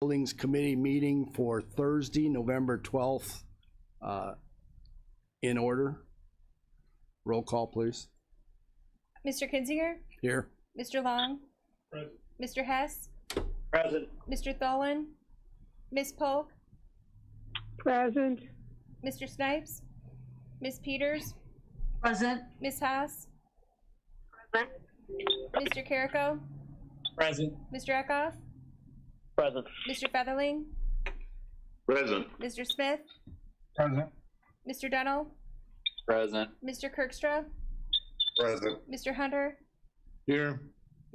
Buildings Committee meeting for Thursday, November 12th, in order. Roll call, please. Mr. Kinzinger? Here. Mr. Long? Present. Mr. Hess? Present. Mr. Tholen? Ms. Polk? Present. Mr. Snipes? Ms. Peters? Present. Ms. Haas? Present. Mr. Carrico? Present. Mr. Eckhoff? Present. Mr. Featherling? Present. Mr. Smith? Present. Mr. Dunnell? Present. Mr. Kirkstra? Present. Mr. Hunter? Here.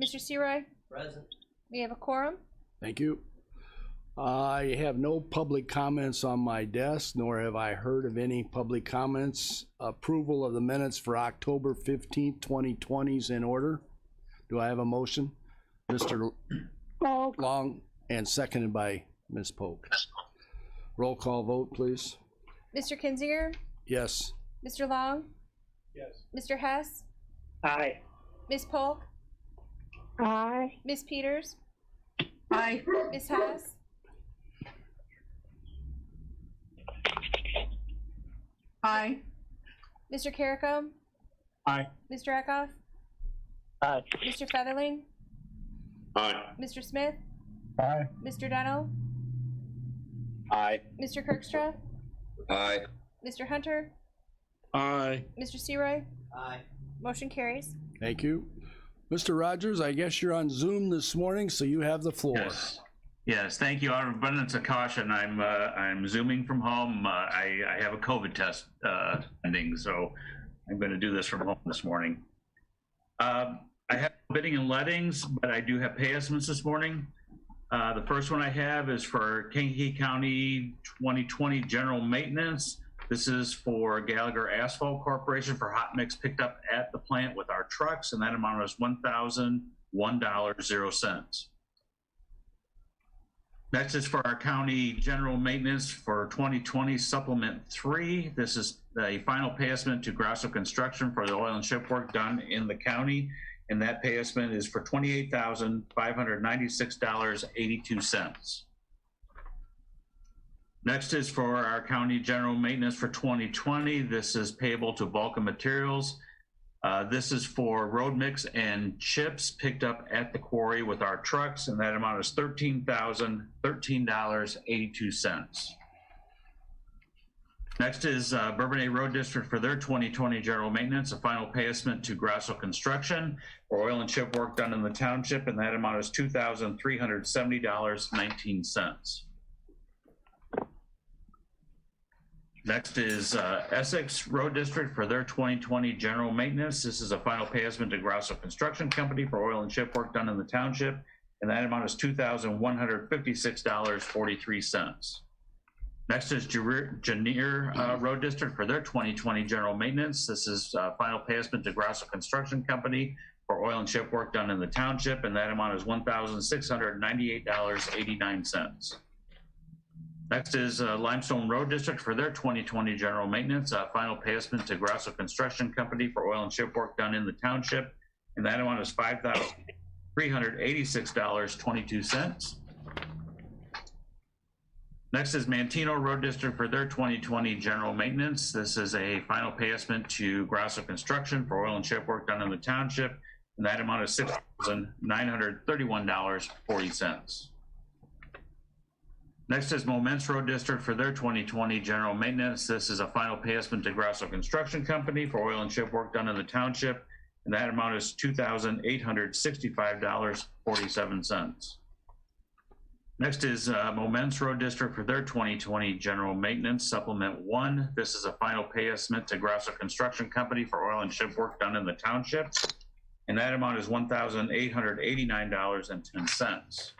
Mr. Seroy? Present. We have a quorum. Thank you. I have no public comments on my desk, nor have I heard of any public comments. Approval of the minutes for October 15th, 2020 is in order. Do I have a motion? Mr. Polk. Long, and seconded by Ms. Polk. Roll call vote, please. Mr. Kinzinger? Yes. Mr. Long? Yes. Mr. Hess? Aye. Ms. Polk? Aye. Ms. Peters? Aye. Ms. Haas? Aye. Mr. Carrico? Aye. Mr. Eckhoff? Aye. Mr. Featherling? Aye. Mr. Smith? Aye. Mr. Dunnell? Aye. Mr. Kirkstra? Aye. Mr. Hunter? Aye. Mr. Seroy? Aye. Motion carries. Thank you. Mr. Rogers, I guess you're on Zoom this morning, so you have the floor. Yes. Yes, thank you. Out of abundance of caution, I'm zooming from home. I have a COVID test pending, so I'm going to do this from home this morning. I have bidding and lettings, but I do have pay estimates this morning. The first one I have is for Kankakee County 2020 general maintenance. This is for Gallagher Asphalt Corporation for hot mix picked up at the plant with our trucks, and that amount is $1,001.00. Next is for our county general maintenance for 2020 supplement 3. This is the final pay estimate to Grasso Construction for the oil and ship work done in the county, and that pay estimate is for $28,596.82. Next is for our county general maintenance for 2020. This is payable to Vulcan Materials. This is for road mix and chips picked up at the quarry with our trucks, and that amount is $13,013.82. Next is Bourbonnais Road District for their 2020 general maintenance, a final pay estimate to Grasso Construction for oil and chip work done in the township, and that amount is $2,370.19. Next is Essex Road District for their 2020 general maintenance. This is a final pay estimate to Grasso Construction Company for oil and chip work done in the township, and that amount is $2,156.43. Next is Janier Road District for their 2020 general maintenance. This is a final pay estimate to Grasso Construction Company for oil and chip work done in the township, and that amount is $1,698.89. Next is Limestone Road District for their 2020 general maintenance, final pay estimate to Grasso Construction Company for oil and chip work done in the township, and that amount is $5,386.22. Next is Mantino Road District for their 2020 general maintenance. This is a final pay estimate to Grasso Construction for oil and chip work done in the township, and that amount is $6,931.40. Next is Moments Road District for their 2020 general maintenance. This is a final pay estimate to Grasso Construction Company for oil and chip work done in the township, and that amount is $2,865.47. Next is Moments Road District for their 2020 general maintenance, Supplement 1. This is a final pay estimate to Grasso Construction Company for oil and chip work done in the township, and that amount is $1,889.10.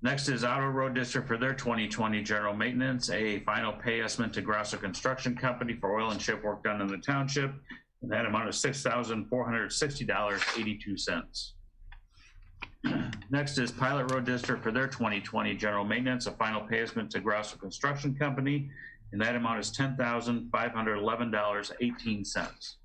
Next is Auto Road District for their 2020 general maintenance, a final pay estimate to Grasso Construction Company for oil and chip work done in the township, and that amount is $6,460.82. Next is Pilot Road District for their 2020 general maintenance, a final pay estimate to Grasso Construction Company, and that amount is $10,511.18.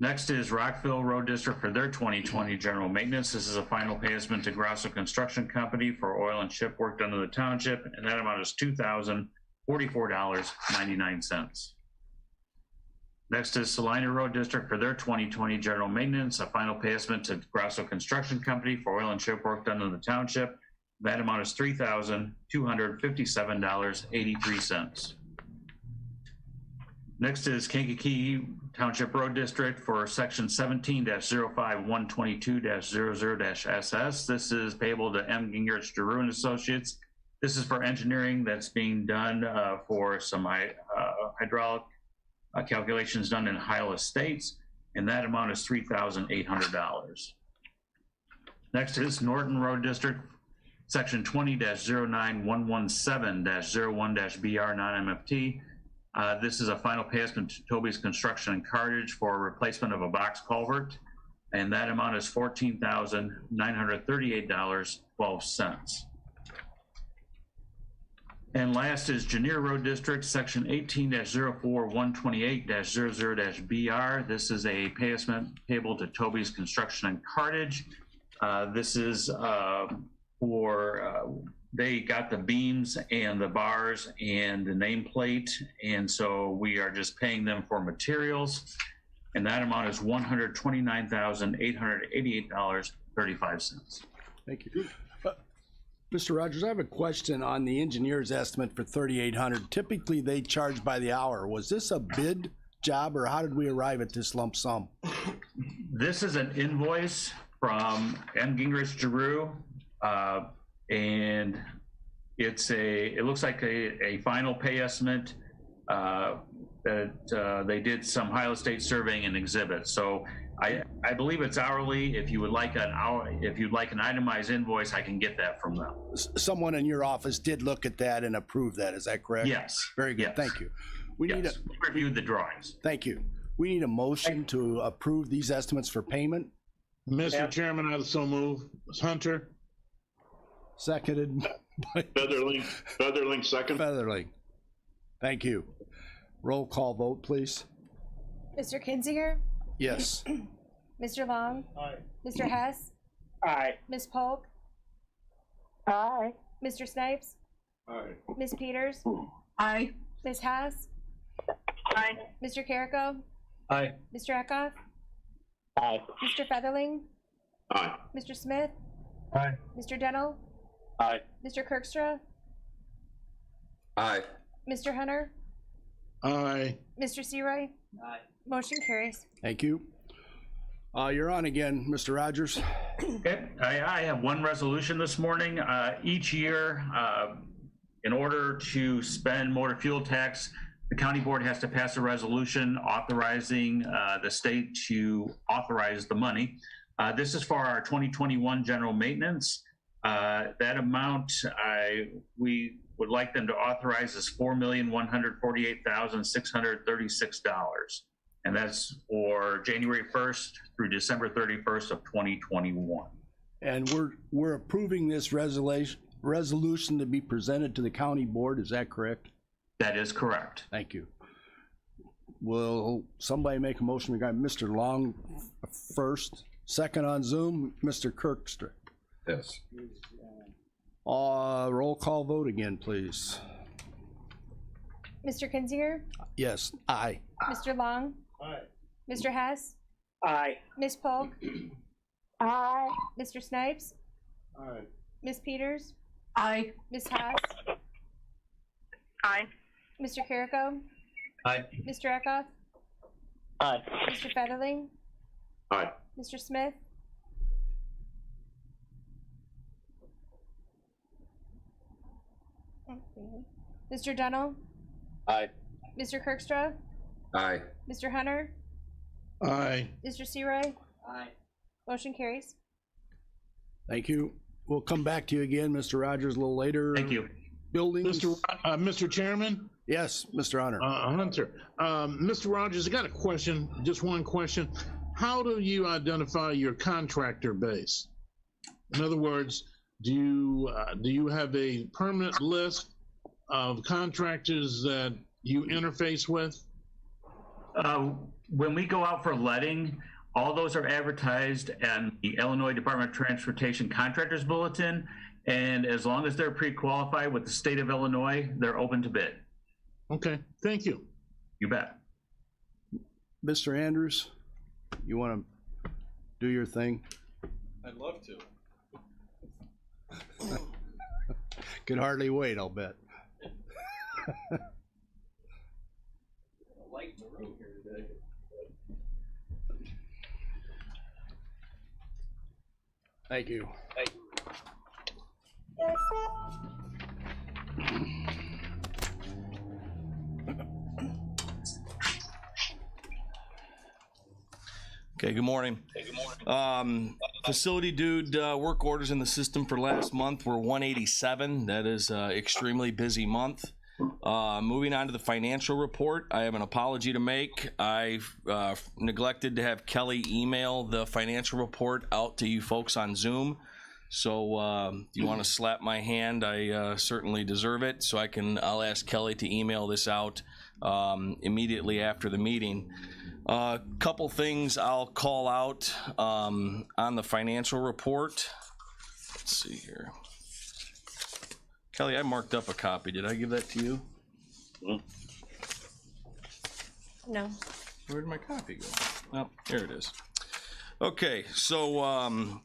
Next is Rockville Road District for their 2020 general maintenance. This is a final pay estimate to Grasso Construction Company for oil and chip work done in the township, and that amount is $2,044.99. Next is Salina Road District for their 2020 general maintenance, a final pay estimate to Grasso Construction Company for oil and chip work done in the township. That amount is $3,257.83. Next is Kankakee Township Road District for section 17-05122-00-SS. This is payable to M. Gingrich, Giroux and Associates. This is for engineering that's being done for some hydraulic calculations done in Hile Estates, and that amount is $3,800. Next is Norton Road District, section 20-09117-01-BR non-MFT. This is a final pay estimate to Toby's Construction and Cartage for replacement of a box culvert, and that amount is $14,938.12. And last is Janier Road District, section 18-04128-00-BR. This is a pay estimate payable to Toby's Construction and Cartage. This is they got the beams and the bars and the nameplate, and so we are just paying them for materials, and that amount is $129,888.35. Thank you. Mr. Rogers, I have a question on the engineer's estimate for $3,800. Typically, they charge by the hour. Was this a bid job, or how did we arrive at this lump sum? This is an invoice from M. Gingrich Giroux, and it looks like a final pay estimate that they did some Hile Estate surveying and exhibit. So I believe it's hourly. If you would like an itemized invoice, I can get that from them. Someone in your office did look at that and approve that. Is that correct? Yes. Very good. Yes. Thank you. We reviewed the drawings. Thank you. We need a motion to approve these estimates for payment. Mr. Chairman, I so move. Hunter? Seconded by Featherling second. Featherling. Thank you. Roll call vote, please. Mr. Kinzinger, Yes. Mr. Long, Aye. Mr. Hess, Aye. Ms. Polk, Aye. Mr. Snipes, Aye. Ms. Peters, Aye. Ms. Haas, Aye. Mr. Carrico, Aye. Mr. Eckhoff, Aye. Mr. Featherling, Aye. Mr. Smith, Aye. Mr. Dennell, Aye. Mr. Kirkstra, Aye. Mr. Hunter, Aye. Mr. Searoy. Aye. Motion carries. Thank you. You're on again, Mr. Rogers. Okay. I have one resolution this morning. Each year, in order to spend motor fuel tax, the county board has to pass a resolution authorizing the state to authorize the money. This is for our 2021 general maintenance. That amount we would like them to authorize is $4,148,636. And that's for January 1st through December 31st of 2021. And we're approving this resolution to be presented to the county board. Is that correct? That is correct. Thank you. Will somebody make a motion regarding Mr. Long first? Second on Zoom, Mr. Kirkstra. Yes. Roll call vote again, please. Mr. Kinzinger, Yes, aye. Mr. Long, Aye. Mr. Hess, Aye. Ms. Polk, Aye. Mr. Snipes, Aye. Ms. Peters, Aye. Ms. Haas, Aye. Mr. Carrico, Aye. Mr. Eckhoff, Aye. Mr. Featherling, Aye. Mr. Smith, Mr. Dennell, Aye. Mr. Kirkstra, Aye. Mr. Hunter, Aye. Mr. Searoy. Aye. Motion carries. Thank you. We'll come back to you again, Mr. Rogers, a little later. Thank you. Buildings. Mr. Chairman? Yes, Mr. Hunter. Hunter. Mr. Rogers, I got a question, just one question. How do you identify your contractor base? In other words, do you have a permanent list of contractors that you interface with? when we go out for letting, all those are advertised in the Illinois Department of Transportation Contractors Bulletin. And as long as they're pre-qualified with the state of Illinois, they're open to bid. Okay, thank you. You bet. Mr. Andrews, you want to do your thing? I'd love to. Could hardly wait, I'll bet. Light in the room here today. Thank you. Okay, good morning. Facility dude work orders in the system for last month were 187. That is extremely busy month. Moving on to the financial report, I have an apology to make. I neglected to have Kelly email the financial report out to you folks on Zoom. So if you want to slap my hand, I certainly deserve it. So I'll ask Kelly to email this out immediately after the meeting. Couple things I'll call out on the financial report. Let's see here. Kelly, I marked up a copy. Did I give that to you? No. Where did my copy go? Oh, here it is. Okay, so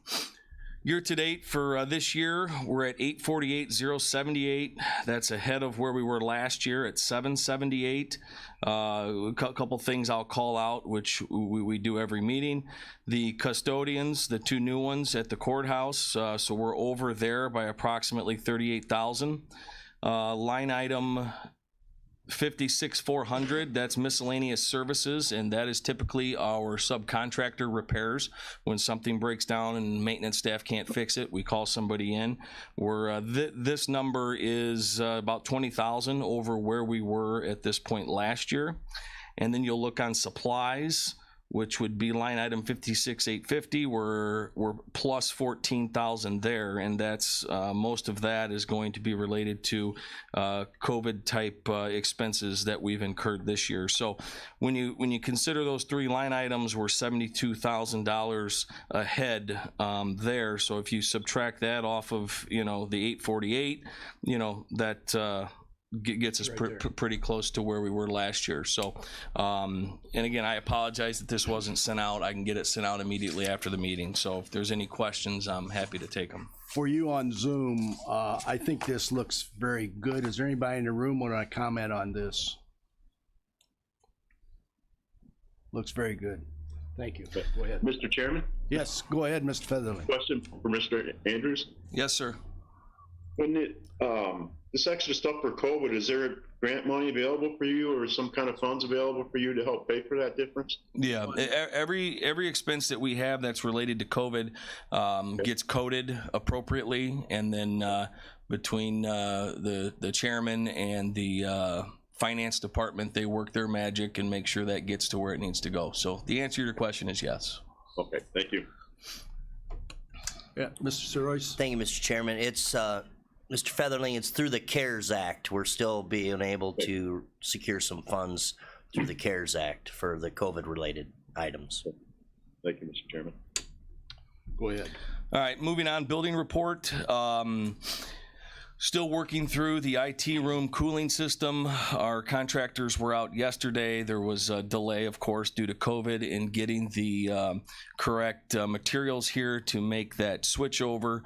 year to date for this year, we're at 848,078. That's ahead of where we were last year at 778. A couple things I'll call out, which we do every meeting. The custodians, the two new ones at the courthouse, so we're over there by approximately 38,000. Line item 56,400, that's miscellaneous services, and that is typically our subcontractor repairs. When something breaks down and maintenance staff can't fix it, we call somebody in. This number is about 20,000 over where we were at this point last year. And then you'll look on supplies, which would be line item 56,850. We're plus 14,000 there, and that's most of that is going to be related to COVID type expenses that we've incurred this year. So when you consider those three line items, we're $72,000 ahead there. So if you subtract that off of the 848, that gets us pretty close to where we were last year. So, and again, I apologize that this wasn't sent out. I can get it sent out immediately after the meeting. So if there's any questions, I'm happy to take them. For you on Zoom, I think this looks very good. Is there anybody in the room want to comment on this? Looks very good. Thank you. Go ahead. Mr. Chairman? Yes, go ahead, Mr. Featherly. Question for Mr. Andrews. Yes, sir. When this extra stuff for COVID, is there grant money available for you or some kind of funds available for you to help pay for that difference? Yeah, every expense that we have that's related to COVID gets coded appropriately, and then between the chairman and the finance department, they work their magic and make sure that gets to where it needs to go. So the answer to your question is yes. Okay, thank you. Yeah, Mr. Royce. Thank you, Mr. Chairman. It's Mr. Featherling, it's through the CARES Act. We're still being able to secure some funds through the CARES Act for the COVID-related items. Thank you, Mr. Chairman. Go ahead. All right, moving on, building report. Still working through the IT room cooling system. Our contractors were out yesterday. There was a delay, of course, due to COVID in getting the correct materials here to make that switch over.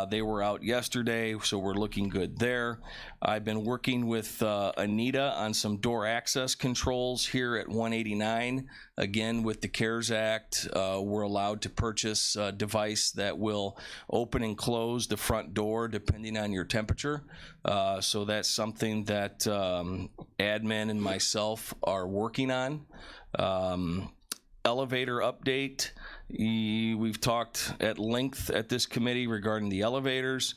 They were out yesterday, so we're looking good there. I've been working with Anita on some door access controls here at 189. Again, with the CARES Act, we're allowed to purchase a device that will open and close the front door depending on your temperature. So that's something that admin and myself are working on. Elevator update. We've talked at length at this committee regarding the elevators.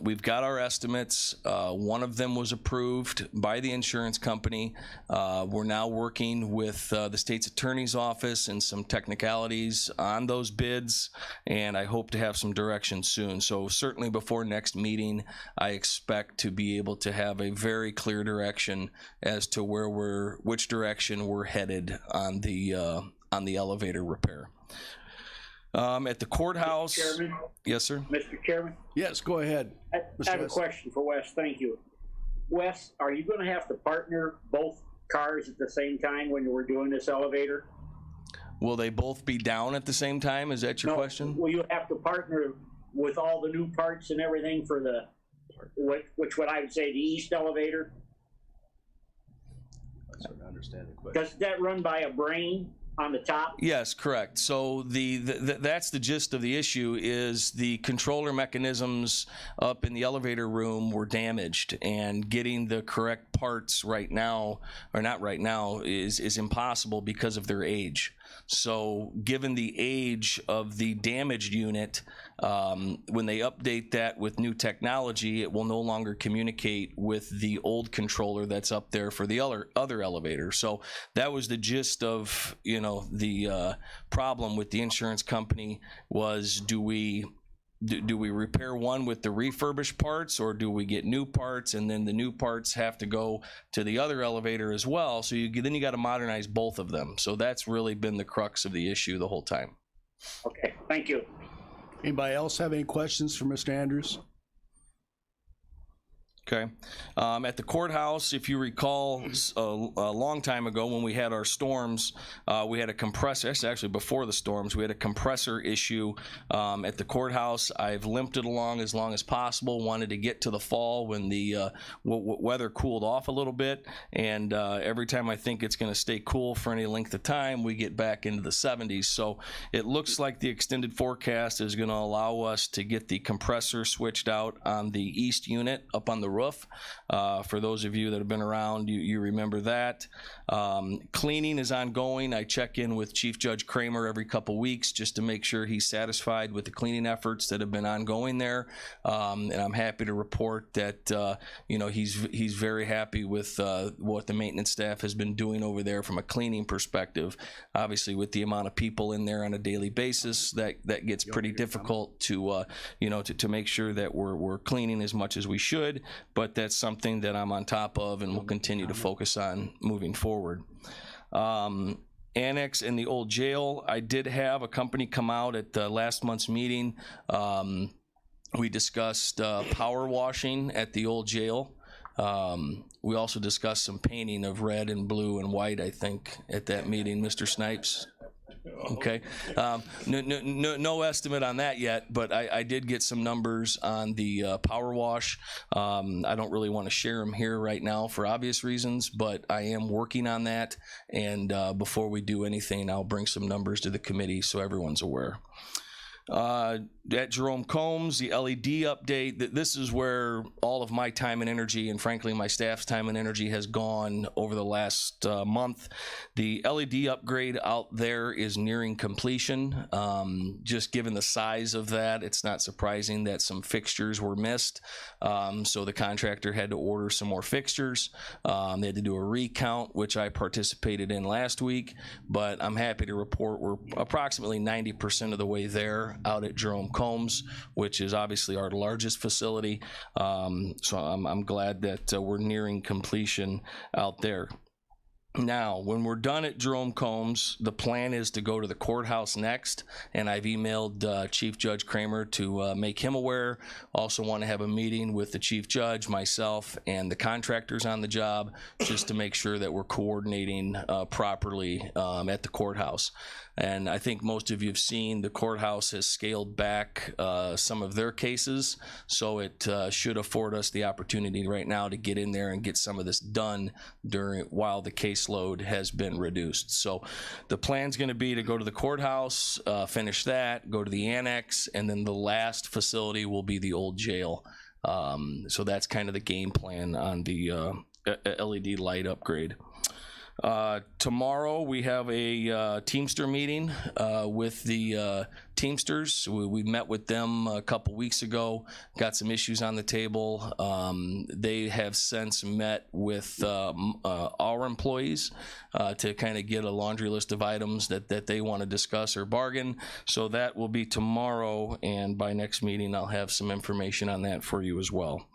We've got our estimates. One of them was approved by the insurance company. We're now working with the state's attorney's office and some technicalities on those bids, and I hope to have some direction soon. So certainly before next meeting, I expect to be able to have a very clear direction as to which direction we're headed on the elevator repair. At the courthouse. Mr. Chairman? Yes, sir. Mr. Chairman, Yes, go ahead. I Mr. have a West. question for Wes. Thank you. Wes, are you going to have to partner both cars at the same time when we're doing this elevator? Will they both be down at the same time? Is that your question? Will you have to partner with all the new parts and everything for the, which would I would say the east elevator? I sort of understand the question. Does that run by a brain on the top? Yes, correct. So that's the gist of the issue is the controller mechanisms up in the elevator room were damaged, and getting the correct parts right now, or not right now, is impossible because of their age. So given the age of the damaged unit, when they update that with new technology, it will no longer communicate with the old controller that's up there for the other elevator. So that was the gist of, the problem with the insurance company was, do we repair one with the refurbished parts, or do we get new parts, and then the new parts have to go to the other elevator as well? So then you got to modernize both of them. So that's really been the crux of the issue the whole time. Okay, thank you. Anybody else have any questions for Mr. Andrews? Okay. At the courthouse, if you recall, a long time ago when we had our storms, we had a compressor, actually before the storms, we had a compressor issue at the courthouse. I've limped it along as possible, wanted to get to the fall when the weather cooled off a little bit, and every time I think it's going to stay cool for any length of time, we get back into the 70s. So it looks like the extended forecast is going to allow us to get the compressor switched out on the east unit up on the roof. For those of you that have been around, you remember that. Cleaning is ongoing. I check in with Chief Judge Kramer every couple weeks just to make sure he's satisfied with the cleaning efforts that have been ongoing there. And I'm happy to report that he's very happy with what the maintenance staff has been doing over there from a cleaning perspective. Obviously, with the amount of people in there on a daily basis, that gets pretty difficult to make sure that we're cleaning as much as we should. But that's something that I'm on top of and will continue to focus on moving forward. Annex in the old jail, I did have a company come out at last month's meeting. We discussed power washing at the old jail. We also discussed some painting of red and blue and white, I think, at that meeting, Mr. Snipes. Okay. No estimate on that yet, but I did get some numbers on the power wash. I don't really want to share them here right now for obvious reasons, but I am working on that. And before we do anything, I'll bring some numbers to the committee so everyone's aware. At Jerome Combs, the LED update, this is where all of my time and energy, and frankly my staff's time and energy, has gone over the last month. The LED upgrade out there is nearing completion. Just given the size of that, it's not surprising that some fixtures were missed. So the contractor had to order some more fixtures. They had to do a recount, which I participated in last week, but I'm happy to report we're approximately 90% of the way there out at Jerome Combs, which is obviously our largest facility. So I'm glad that we're nearing completion out there. Now, when we're done at Jerome Combs, the plan is to go to the courthouse next, and I've emailed Chief Judge Kramer to make him aware. Also want to have a meeting with the Chief Judge, myself, and the contractors on the job, just to make sure that we're coordinating properly at the courthouse. And I think most of you have seen the courthouse has scaled back some of their cases, so it should afford us the opportunity right now to get in there and get some of this done while the caseload has been reduced. So the plan's going to be to go to the courthouse, finish that, go to the annex, and then the last facility will be the old jail. So that's kind of the game plan on the LED light upgrade. Tomorrow we have a Teamster meeting with the Teamsters. We met with them a couple weeks ago, got some issues on the table. They have since met with our employees to kind of get a laundry list of items that they want to discuss or bargain. So that will be tomorrow, and by next meeting I'll have some information on that for you as well.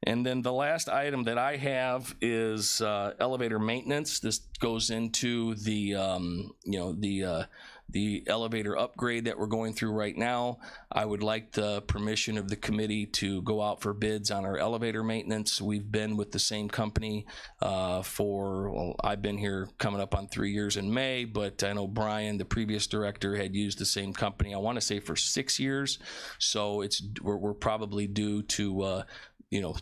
And then the last item that I have is elevator maintenance. This goes into the the elevator upgrade that we're going through right now. I would like the permission of the committee to go out for bids on our elevator maintenance. We've been with the same company I've been here coming up on 3 years in May, but I know Brian, the previous director, had used the same company, I want to say for 6 years. So we're probably due to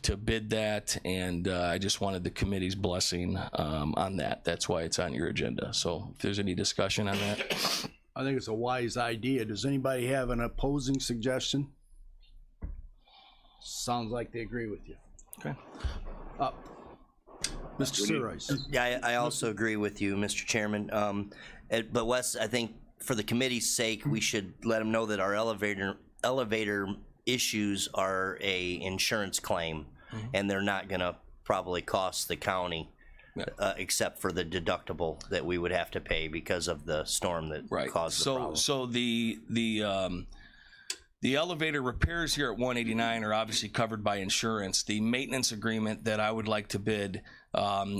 to bid that, and I just wanted the committee's blessing on that. That's why it's on your agenda. So if there's any discussion on that. I think it's a wise idea. Does anybody have an opposing suggestion? Sounds like they agree with you. Okay. Mr. Sirrice. Yeah, I also agree with you, Mr. Chairman. But Wes, I think for the committee's sake, we should let them know that our elevator issues are a insurance claim, and they're not going to probably cost the county, except for the deductible that we would have to pay because of the storm that caused the problem. So the elevator repairs here at 189 are obviously covered by insurance. The maintenance agreement that I would like to bid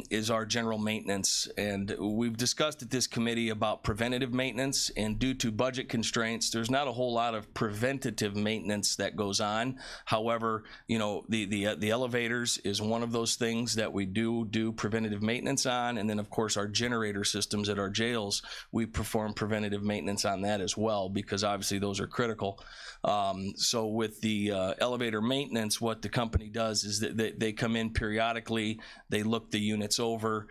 is our general maintenance, and we've discussed at this committee about preventative maintenance, and due to budget constraints there's not a whole lot of preventative maintenance that goes on. However, the elevators is one of those things that we do preventative maintenance on, and then of course our generator systems at our jails, we perform preventative maintenance on that as well, because obviously those are critical. So with the elevator maintenance, what the company does is that they come in periodically, they look the units over.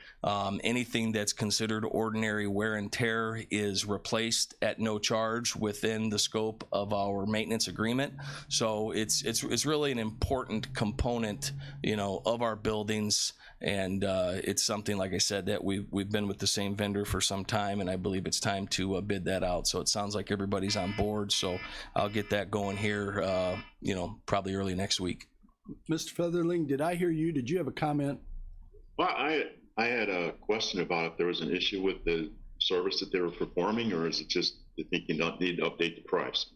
Anything that's considered ordinary wear and tear is replaced at no charge within the scope of our maintenance agreement. So it's really an important component, of our buildings, and it's something, like I said, that we've been with the same vendor for some time, and I believe it's time to bid that out. So it sounds like everybody's on board, so I'll get that going here, probably early next week. Mr. Featherling, did I hear you? Did you have a comment? Well, I had a question about if there was an issue with the service that they were performing, or is it just you think you don't need to update the price?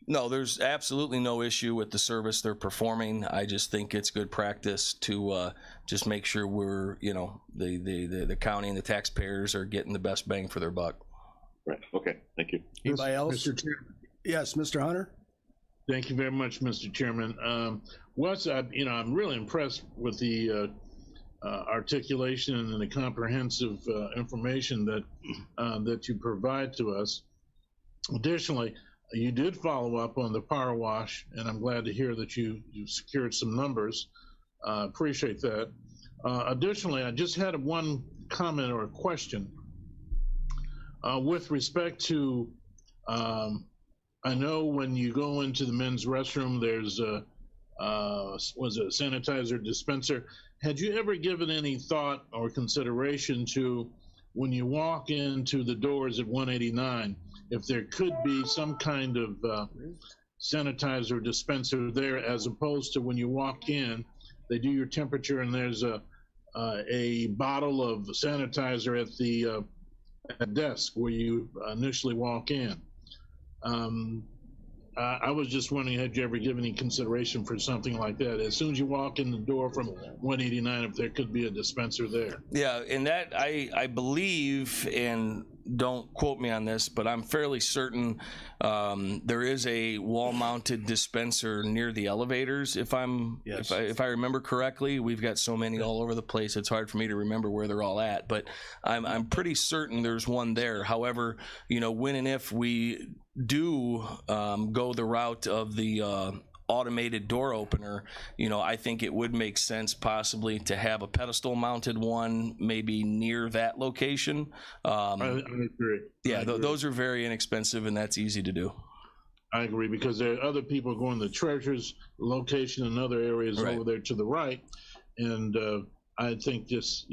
No, there's absolutely no issue with the service they're performing. I just think it's good practice to just make sure we're, the county and the taxpayers are getting the best bang for their buck. Right. Okay. Thank you. Anybody else? Mr. Chairman. Yes, Mr. Hunter. Thank you very much, Mr. Chairman. Wes, I'm really impressed with the articulation and the comprehensive information that you provide to us. Additionally, you did follow up on the power wash, and I'm glad to hear that you secured some numbers. Appreciate that. Additionally, I just had one comment or a question with respect to, I know when you go into the men's restroom, there's was it a sanitizer dispenser? Had you ever given any thought or consideration to, when you walk into the doors at 189, if there could be some kind of sanitizer dispenser there, as opposed to when you walk in, they do your temperature and there's a bottle of sanitizer at the desk where you initially walk in. I was just wondering, had you ever given any consideration for something like that? As soon as you walk in the door from 189, if there could be a dispenser there. Yeah, and that I believe, and don't quote me on this, but I'm fairly certain there is a wall-mounted dispenser near the elevators. If I remember correctly, we've got so many all over the place. It's hard for me to remember where they're all at, but I'm pretty certain there's one there. However, when and if we do go the route of the automated door opener, I think it would make sense possibly to have a pedestal mounted one maybe near that location. I agree. Yeah, those are very inexpensive, and that's easy to do. I agree, because there are other people going to the treasurer's location and other areas Right. over there to the right, and I think just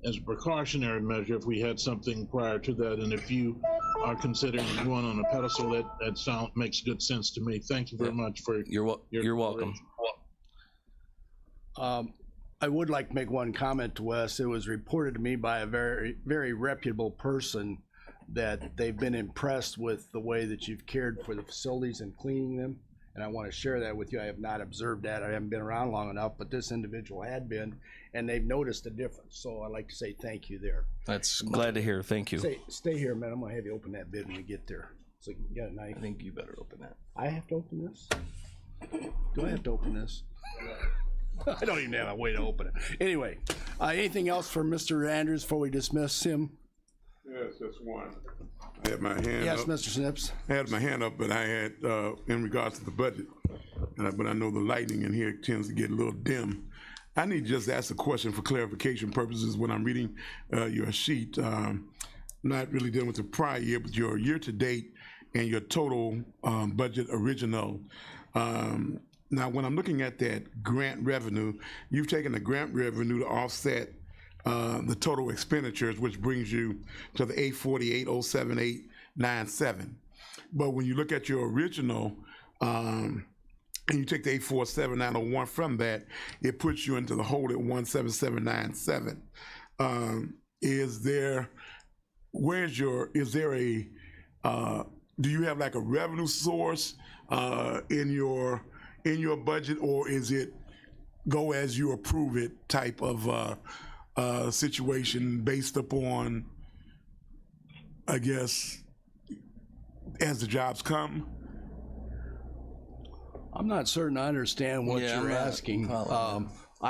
as a precautionary measure if we had something prior to that. And if you are considering going on a pedestal, that makes good sense to me. Thank you very much for You're welcome. I would like to make one comment to Wes. It was reported to me by a very, very reputable person that they've been impressed with the way that you've cared for the facilities and cleaning them. And I want to share that with you. I have not observed that. I haven't been around long enough, but this individual had been, and they've noticed a difference. So I'd like to say thank you there. That's glad to hear. Thank you. Stay here, man. I'm going to have you open that bid when we get there. So you got a knife. I think you better open that. I have to open this? Do I have to open this? I don't even have a way to open it. Anyway, anything else for Mr. Andrews before we dismiss him? Yes, just one. I had my hand Yes, up. Mr. Snips. I had my hand up, but I had, in regards to the budget, but I know the lighting in here tends to get a little dim. I need to just ask a question for clarification purposes when I'm reading your sheet. Not really dealing with the prior year, but your year-to-date and your total budget original. Now, when I'm looking at that grant revenue, you've taken the grant revenue to offset the total expenditures, which brings you to the 848,078.97. But when you look at your original, and you take the 847,901 from that, it puts you into the hole at 17797. Do you have like a revenue source in your budget, or is it go as you approve it type of situation based upon, I guess, as the jobs come? I'm not certain I understand what you're asking.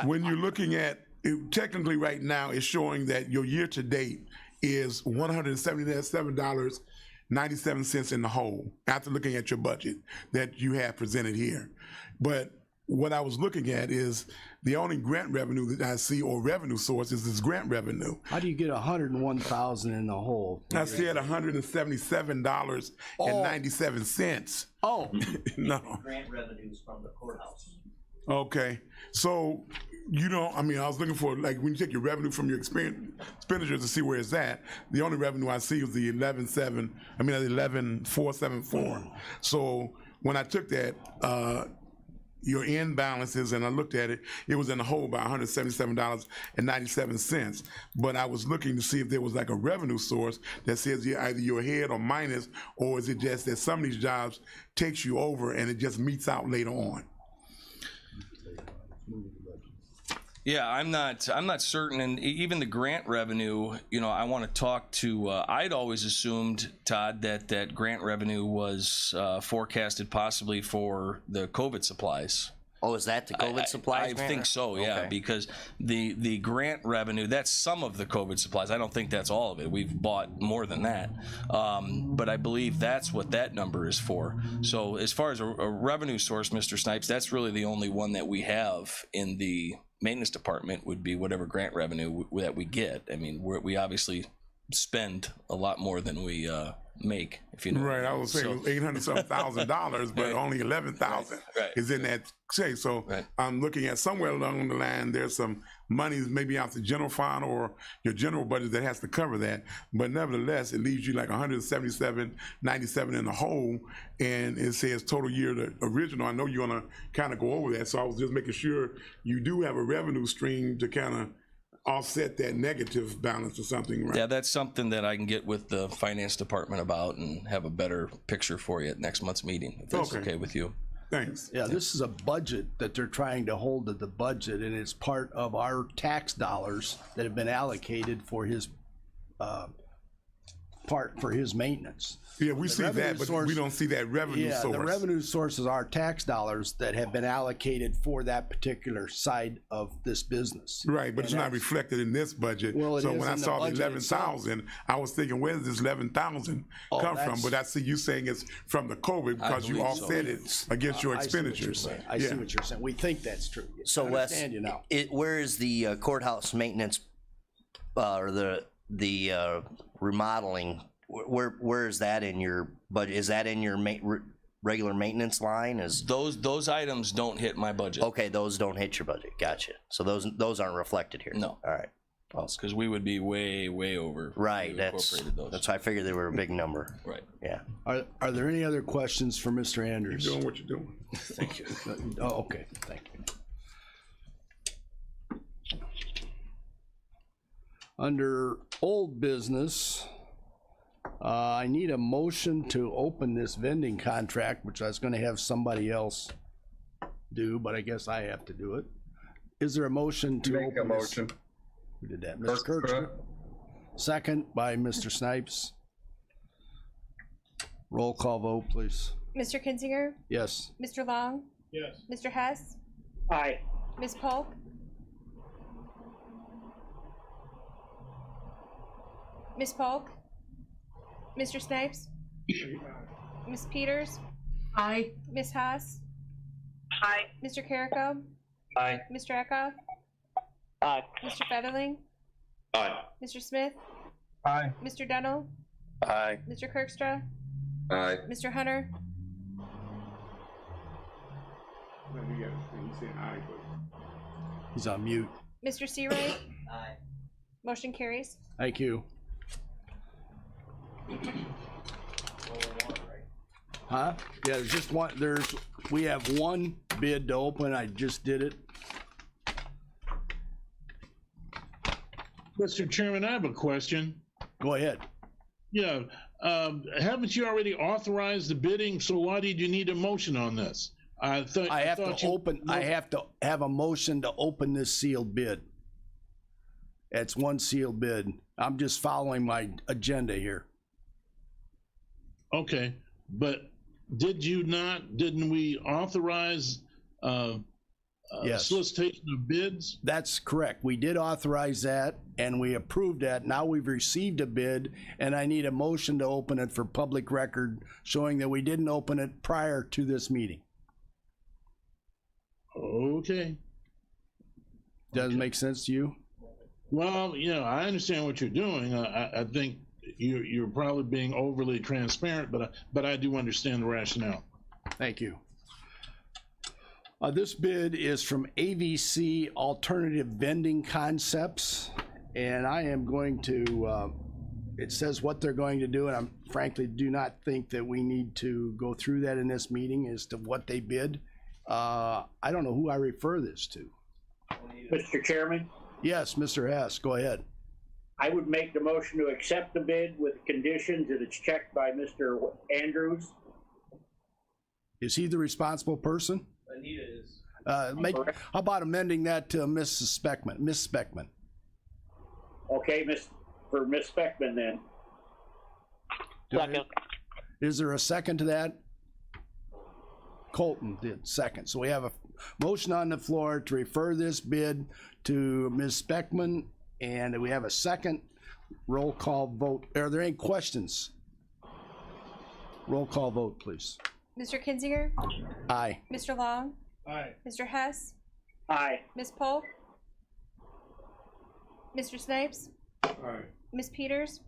When you're looking at it, technically right now, it's showing that your year-to-date is $177.97 in the hole after looking at your budget that you have presented here. But what I was looking at is the only grant revenue that I see, or revenue source, is this grant revenue. How do you get 101,000 in the hole? I said $177.97. Oh, no. Grant revenues from the courthouse. Okay, so you don't. I mean, I was looking for, like, when you take your revenue from your expenditures to see where it's at. The only revenue I see is the 11,474. So when I took that, your end balances, and I looked at it, it was in the hole by $177.97. But I was looking to see if there was like a revenue source that says either you're ahead or minus, or is it just that some of these jobs takes you over and it just meets out later on? Yeah, I'm not certain, and even the grant revenue, I want to talk to, I'd always assumed, Todd, that grant revenue was forecasted possibly for the COVID supplies. Oh, is that the COVID supplies? I think so, yeah, Okay. because the grant revenue, that's some of the COVID supplies. I don't think that's all of it. We've bought more than that. But I believe that's what that number is for. So as far as a revenue source, Mr. Snipes, that's really the only one that we have in the maintenance department, would be whatever grant revenue that we get. I mean, we obviously spend a lot more than we make, if you know. Right, I was saying $800,000, but only 11,000 is in that say. So I'm looking at somewhere along the line, there's some monies maybe out the general fund or your general budget that has to cover that. But nevertheless, it leaves you like 177.97 in the hole, and it says total year the original. I know you're gonna kind of go over that, so I was just making sure you do have a revenue stream to kind of offset that negative balance or something, right? Yeah, that's something that I can get with the finance department about and have a better picture for you at next month's meeting, if that's okay with you. Thanks. Yeah, this is a budget that they're trying to hold to the budget, and it's part of our tax dollars that have been allocated for his maintenance. Yeah, we see that, but we don't see that revenue source. Yeah, the revenue sources are tax dollars that have been allocated for that particular side of this business. Right, but it's not reflected in this budget. Well, it so is when I in the saw the budget 11,000, I was thinking, where does this 11,000 come from? But I see you saying it's from the COVID because you offset it against your expenditures. I see what you're saying. We think that's true. So, Wes, you now. Where is the courthouse maintenance or the remodeling? Where is that in your budget? Is that in your regular maintenance line? Is those items don't hit my budget? Okay, those don't hit your budget. Gotcha. So those aren't reflected here. No. All right. Because we would be way, way over. Right, We've that's incorporated those. why I figured they were a big number. Right. Yeah. Are there any other questions for Mr. Andrews? You're doing what you're doing. Thank you. Oh, okay, thank you. Under old business, I need a motion to open this vending contract, which I was gonna have somebody else do, but I guess I have to do it. Is there a motion to Make a open this? motion. Who did that? Mr. Kirkstra? Second by Mr. Snipes. Roll call vote, please. Mr. Kinzinger, Yes. Mr. Long, Yes. Mr. Hess, Aye. Ms. Polk, Ms. Polk, Mr. Snipes, Ms. Peters, Aye. Ms. Haas, Aye. Mr. Carrico, Aye. Mr. Eckhoff, Aye. Mr. Featherling, Aye. Mr. Smith, Aye. Mr. Dunnell, Aye. Mr. Kirkstra, Aye. Mr. Hunter, He's on mute. Mr. Seawright. Aye. Motion carries. Thank you. Huh? Yeah, there's just one, we have one bid to open. I just did it. Mr. Chairman, I have a question. Go ahead. Yeah, haven't you already authorized the bidding? So why did you need a motion on this? I I have thought to you- open, I have to have a motion to open this sealed bid. It's one sealed bid. I'm just following my agenda here. Okay, but didn't we authorize Yes. solicitation of bids? That's correct. We did authorize that and we approved that. Now we've received a bid and I need a motion to open it for public record showing that we didn't open it prior to this meeting. Okay. Does it make sense to you? Well, I understand what you're doing. I think you're probably being overly transparent, but I do understand the rationale. Thank you. This bid is from AVC Alternative Vending Concepts, and I am going to, it says what they're going to do, and I frankly do not think that we need to go through that in this meeting as to what they bid. I don't know who I refer this to. Mr. Chairman, Yes, Mr. Hess, go ahead. I would make the motion to accept the bid with conditions that it's checked by Mr. Andrews. Is he the responsible person? Anita is. How about amending that to Mrs. Speckman, Miss Speckman? Okay, for Miss Speckman then. Second. Is there a second to that? Colton did second. So we have a motion on the floor to refer this bid to Ms. Speckman, and we have a second. Roll call vote. Are there any questions? Roll call vote, please. Mr. Kinzinger, Aye. Mr. Long, Aye. Mr. Hess, Aye. Ms. Polk, Mr. Snipes, Aye. Ms. Peters,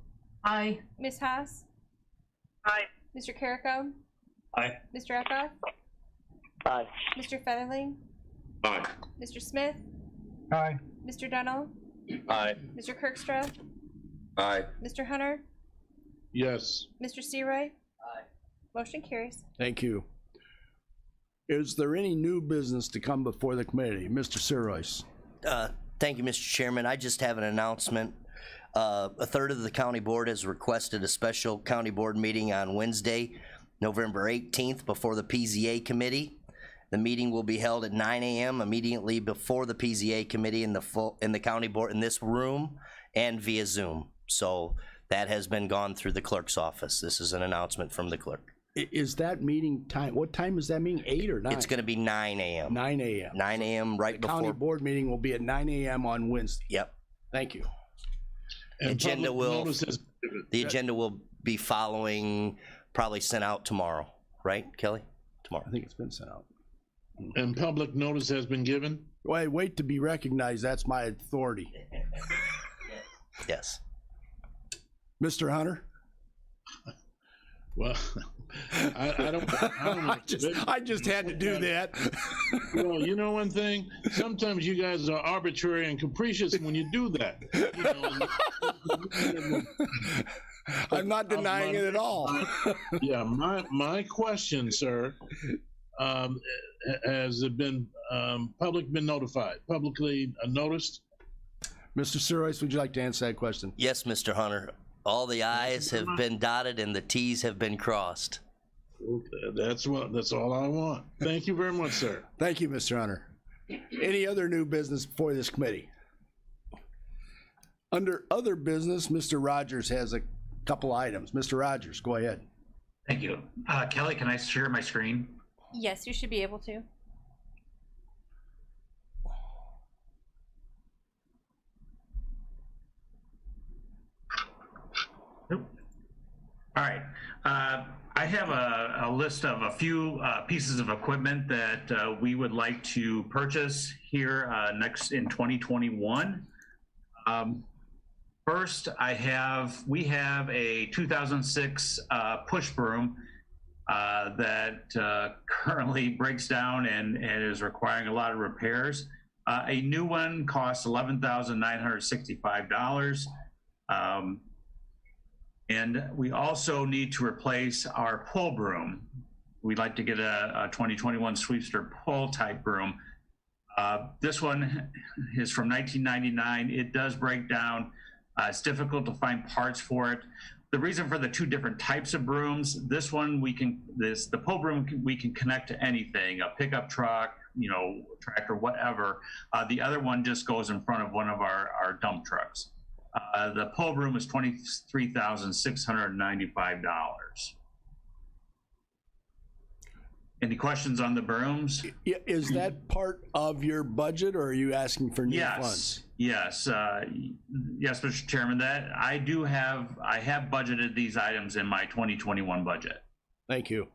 Aye. Ms. Haas, Aye. Mr. Carrico, Aye. Mr. Eckhoff, Aye. Mr. Featherling, Aye. Mr. Smith, Aye. Mr. Dunnell, Aye. Mr. Kirkstra, Aye. Mr. Hunter, Yes. Mr. Seawright. Aye. Motion carries. Thank you. Is there any new business to come before the committee? Mr. Surroyce. Thank you, Mr. Chairman. I just have an announcement. A third of the county board has requested a special county board meeting on Wednesday, November 18th, before the PZA committee. The meeting will be held at 9 a.m. immediately before the PZA committee in the county board in this room and via Zoom. So that has been gone through the clerk's office. This is an announcement from the clerk. Is that meeting time? What time is that meeting? 8 or 9? It's going to be 9 a.m. 9 a.m. 9 a.m. right The county before. board meeting will be at 9 a.m. on Wednesday. Yep. Thank you. And Agenda public will- notice has- The agenda will be following, probably sent out tomorrow, right, Kelly? Tomorrow. I think it's been sent out. and public notice has been given? Wait to be recognized. That's my authority. Yes. Mr. Hunter? Well, I don't. I just had to do that. Well, you know one thing? Sometimes you guys are arbitrary and capricious when you do that. I'm not denying it at all. Yeah, my question, sir, has it been publicly noticed? Mr. Surois, would you like to answer that question? Yes, Mr. Hunter. All the I's have been dotted and the T's have been crossed. Okay, that's all I want. Thank you very much, sir. Thank you, Mr. Hunter. Any other new business before this committee? Under other business, Mr. Rogers has a couple items. Mr. Rogers, go ahead. Thank you. Kelly, can I share my screen? Yes, you should be able to. All right. I have a list of a few pieces of equipment that we would like to purchase here next in 2021. First, we have a 2006 push broom that currently breaks down and is requiring a lot of repairs. A new one costs $11,965. And we also need to replace our pull broom. We'd like to get a 2021 SWEEPSTER pull type broom. This one is from 1999. It does break down. It's difficult to find parts for it. The reason for the two different types of brooms, this one the pull broom we can connect to anything, a pickup truck, tractor, whatever. The other one just goes in front of one of our dump trucks. The pull broom is $23,695. Any questions on the brooms? Is that part of your budget, or are you asking for new funds? Yes, Mr. Chairman. I have budgeted these items in my 2021 budget. Thank you.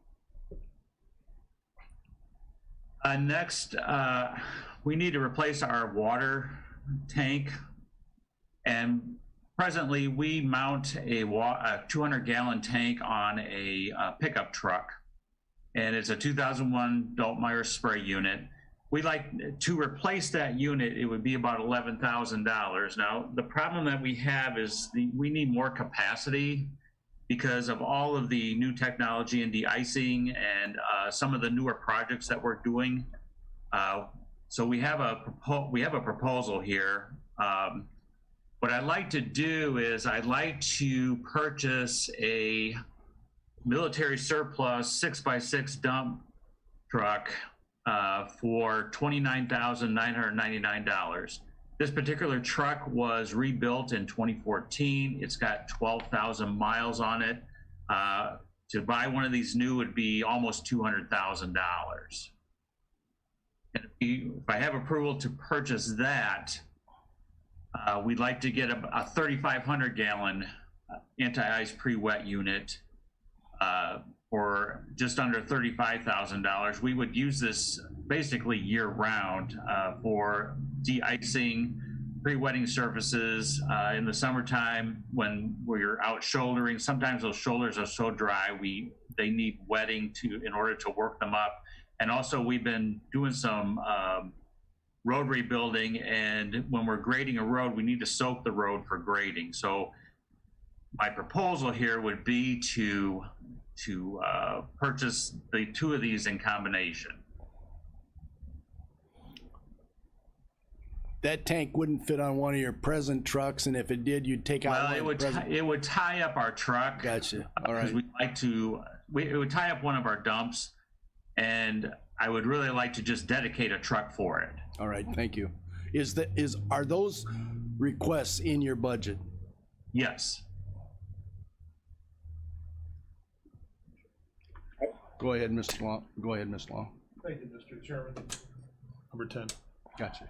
Next, we need to replace our water tank. And presently, we mount a 200-gallon tank on a pickup truck, and it's a 2001 Doltmeyer spray unit. We'd like to replace that unit. It would be about $11,000. Now, the problem that we have is we need more capacity because of all of the new technology and de-icing and some of the newer projects that we're doing. So we have a proposal here. What I'd like to do is I'd like to purchase a military surplus 6x6 dump truck for $29,999. This particular truck was rebuilt in 2014. It's got 12,000 miles on it. To buy one of these new would be almost $200,000. And if I have approval to purchase that, we'd like to get a 3,500 gallon anti-ice pre-wet unit for just under $35,000. We would use this basically year round for de-icing, pre-wetting surfaces in the summertime when we're out shouldering. Sometimes those shoulders are so dry they need wetting in order to work them up. And also we've been doing some road rebuilding, and when we're grading a road, we need to soak the road for grading. So my proposal here would be to purchase the two of these in combination. That tank wouldn't fit on one of your present trucks, and if it did, you'd take out it would tie up our truck. Gotcha. All right. It would tie up one of our dumps, and I would really like to just dedicate a truck for it. All right, thank you. Are those requests in your budget? Yes. Go ahead, Mr. Long. Go ahead, Mr. Long. Thank you, Mr. Chairman. Number 10. Gotcha.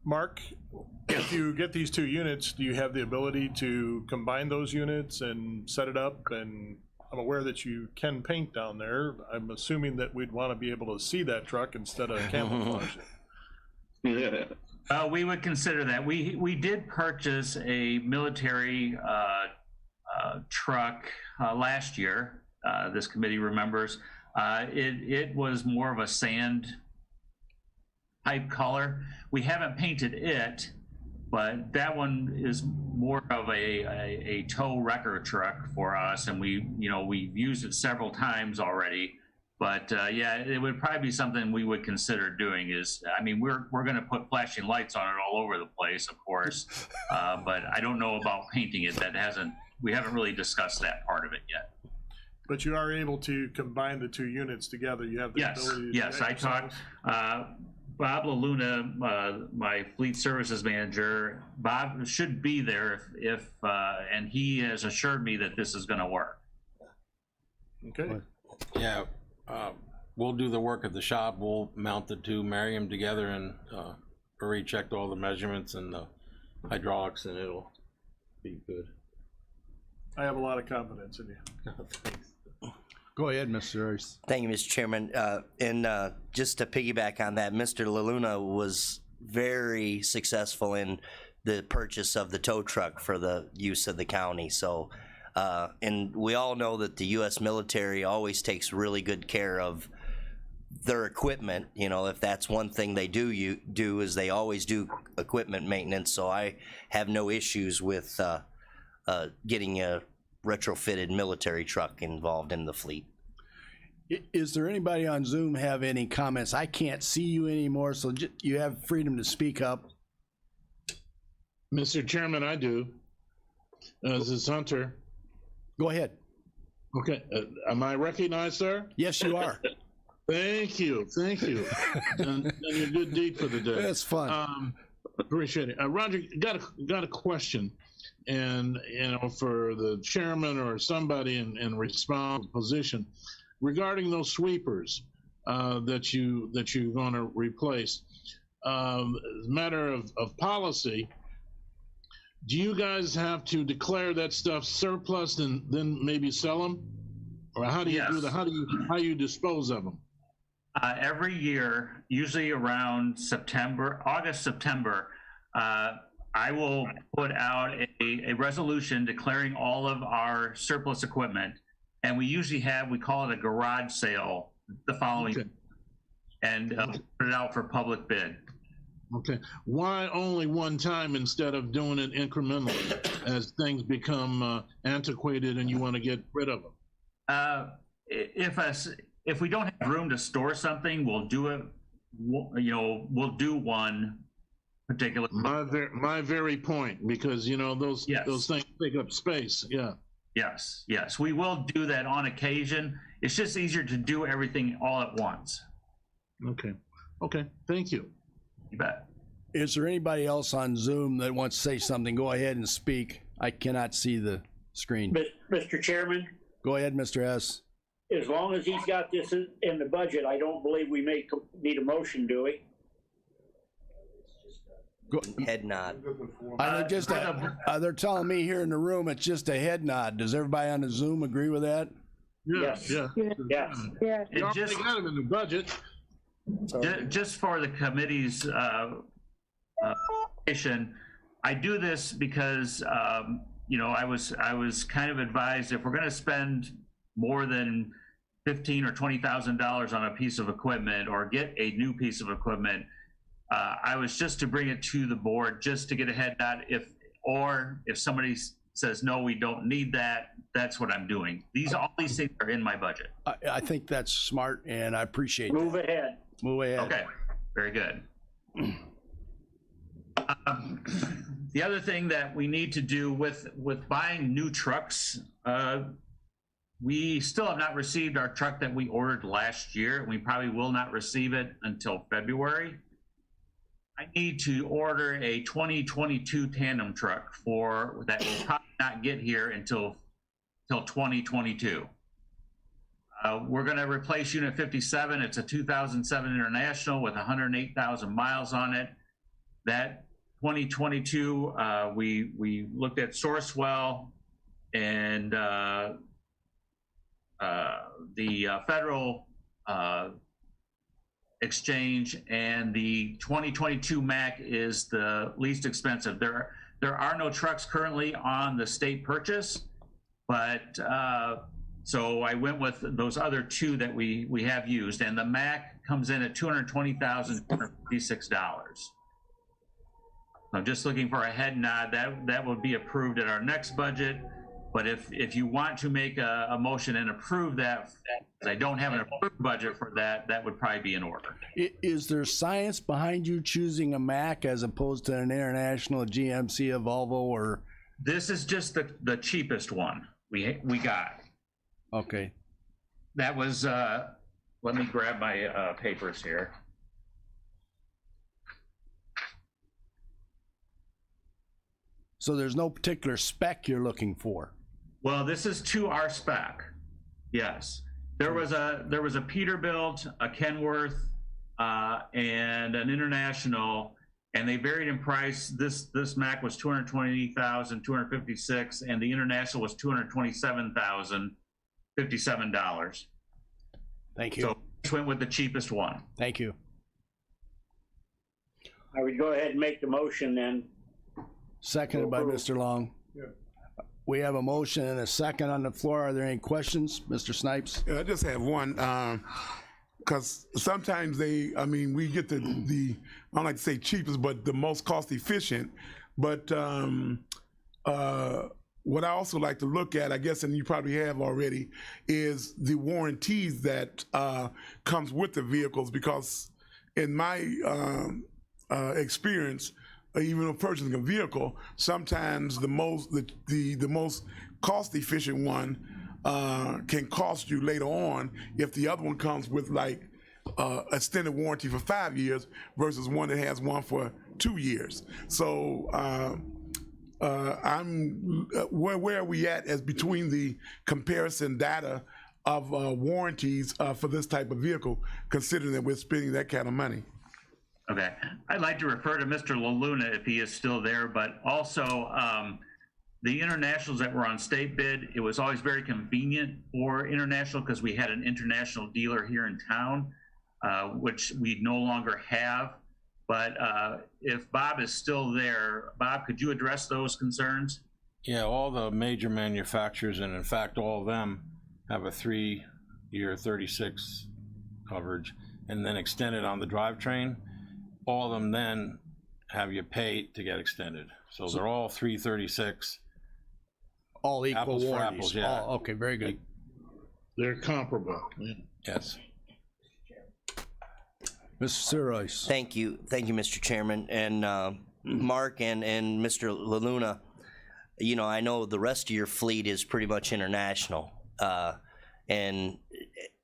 Mark, if you get these two units, do you have the ability to combine those units and set it up? And I'm aware that you can paint down there. I'm assuming that we'd want to be able to see that truck instead of camouflage it. We would consider that. We did purchase a military truck last year. this committee remembers. It was more of a sand type color. We haven't painted it, but that one is more of a tow wrecker truck for us, and we've used it several times already. But yeah, it would probably be something we would consider doing. I mean, we're going to put flashing lights on it all over the place, of course, but I don't know about painting it. We haven't really discussed that part of it yet. But you are able to combine the two units together. You have the ability to Yes, I talked. Bob LaLuna, my fleet services manager, Bob should be there and he has assured me that this is going to work. Okay. Yeah, we'll do the work at the shop. We'll mount the two, marry them together, and already checked all the measurements and the hydraulics, and it'll be good. I have a lot of confidence in you. Thanks. Go ahead, Mr. Rice. Thank you, Mr. Chairman. And just to piggyback on that, Mr. LaLuna was very successful in the purchase of the tow truck for the use of the county. So, and we all know that the U.S. military always takes really good care of their equipment. You know, if that's one thing they do is they always do equipment maintenance. So I have no issues with getting a retrofitted military truck involved in the fleet. Is there anybody on Zoom have any comments? I can't see you anymore, so you have freedom to speak up. Mr. Chairman, I do. This is Hunter. Go ahead. Okay, am I recognized, sir? Yes, you are. Thank you, and your good deed for the day. That's fun. Appreciate it. Roger, got a question, and for the chairman or somebody in responsible position regarding those sweepers that you're going to replace. As a matter of policy, do you guys have to declare that stuff surplus and then maybe sell them, or how do you do that? How do you dispose of them? Every year, usually around August, September, I will put out a resolution declaring all of our surplus equipment, and we usually we call it a garage sale the following, and put it out for public bid. Okay. Why only one time instead of doing it incrementally as things become antiquated and you want to get rid of them? If we don't have room to store something, we'll do it. We'll do one particular. My very point, because those things take up space. Yeah. Yes, we will do that on occasion. It's just easier to do everything all at once. Okay. Thank you. You bet. Is there anybody else on Zoom that wants to say something? Go ahead and speak. I cannot see the screen. Mr. Chairman? Go ahead, Mr. S. As long as he's got this in the budget, I don't believe we need a motion, do we? Head nod. They're telling me here in the room it's just a head nod. Does everybody on the Zoom agree with that? Yes. You already got them in the budget. Just for the committee's I do this because I was kind of advised if we're going to spend more than $15,000 or $20,000 on a piece of equipment or get a new piece of equipment, I was just to bring it to the board just to get a head nod. If somebody says no, we don't need that, that's what I'm doing. All these things are in my budget. I think that's smart, and I appreciate Move ahead. Okay, very good. The other thing that we need to do with buying new trucks, we still have not received our truck that we ordered last year. We probably will not receive it until February. I need to order a 2022 tandem truck that will probably not get here until 2022. We're going to replace Unit 57. It's a 2007 International with 108,000 miles on it. That 2022, we looked at Sourcewell and the Federal Exchange, and the 2022 Mac is the least expensive. There are no trucks currently on the state purchase, but So I went with those other two that we have used, and the Mac comes in at $220,256. I'm just looking for a head nod. That would be approved at our next budget. But if you want to make a motion and approve that, I don't have an approved budget for that, that would probably be in order. Is there science behind you choosing a Mac as opposed to an international GMC, a Volvo, or? This is just the cheapest one we got. Okay. That was, let me grab my papers here. So there's no particular spec you're looking for? Well, this is to our spec. Yes. There was a Peterbilt, a Kenworth, and an International, and they varied in price. This Mac was $220,256, and the International was $227,057. Thank you. So just went with the cheapest one. Thank you. I would go ahead and make the motion then. Seconded by Mr. Long. Yeah. We have a motion and a second on the floor. Are there any questions, Mr. Snipes? I just have one, because sometimes we get the I don't like to say cheapest, but the most cost efficient. But what I also like to look at, I guess, and you probably have already, is the warranties that comes with the vehicles, because in my experience, even when purchasing a vehicle, sometimes the most cost efficient one can cost you later on if the other one comes with like extended warranty for 5 years versus one that has one for 2 years. So where are we at as between the comparison data of warranties for this type of vehicle, considering that we're spending that kind of money? Okay, I'd like to refer to Mr. LaLuna if he is still there, but also the internationals that were on state bid, it was always very convenient for international because we had an international dealer here in town, which we no longer have. But if Bob is still there, Bob, could you address those concerns? Yeah, all the major manufacturers, and in fact, all of them have a 3-year 36 coverage and then extended on the drivetrain. All of them then have you pay to get extended. So they're all 336. All equal apples warranties. for apples, yeah. Oh, okay, very good. They're comparable. Yes. Mr. Sirois. Thank you, Mr. Chairman, and Mark and Mr. LaLuna. You know, I know the rest of your fleet is pretty much international, and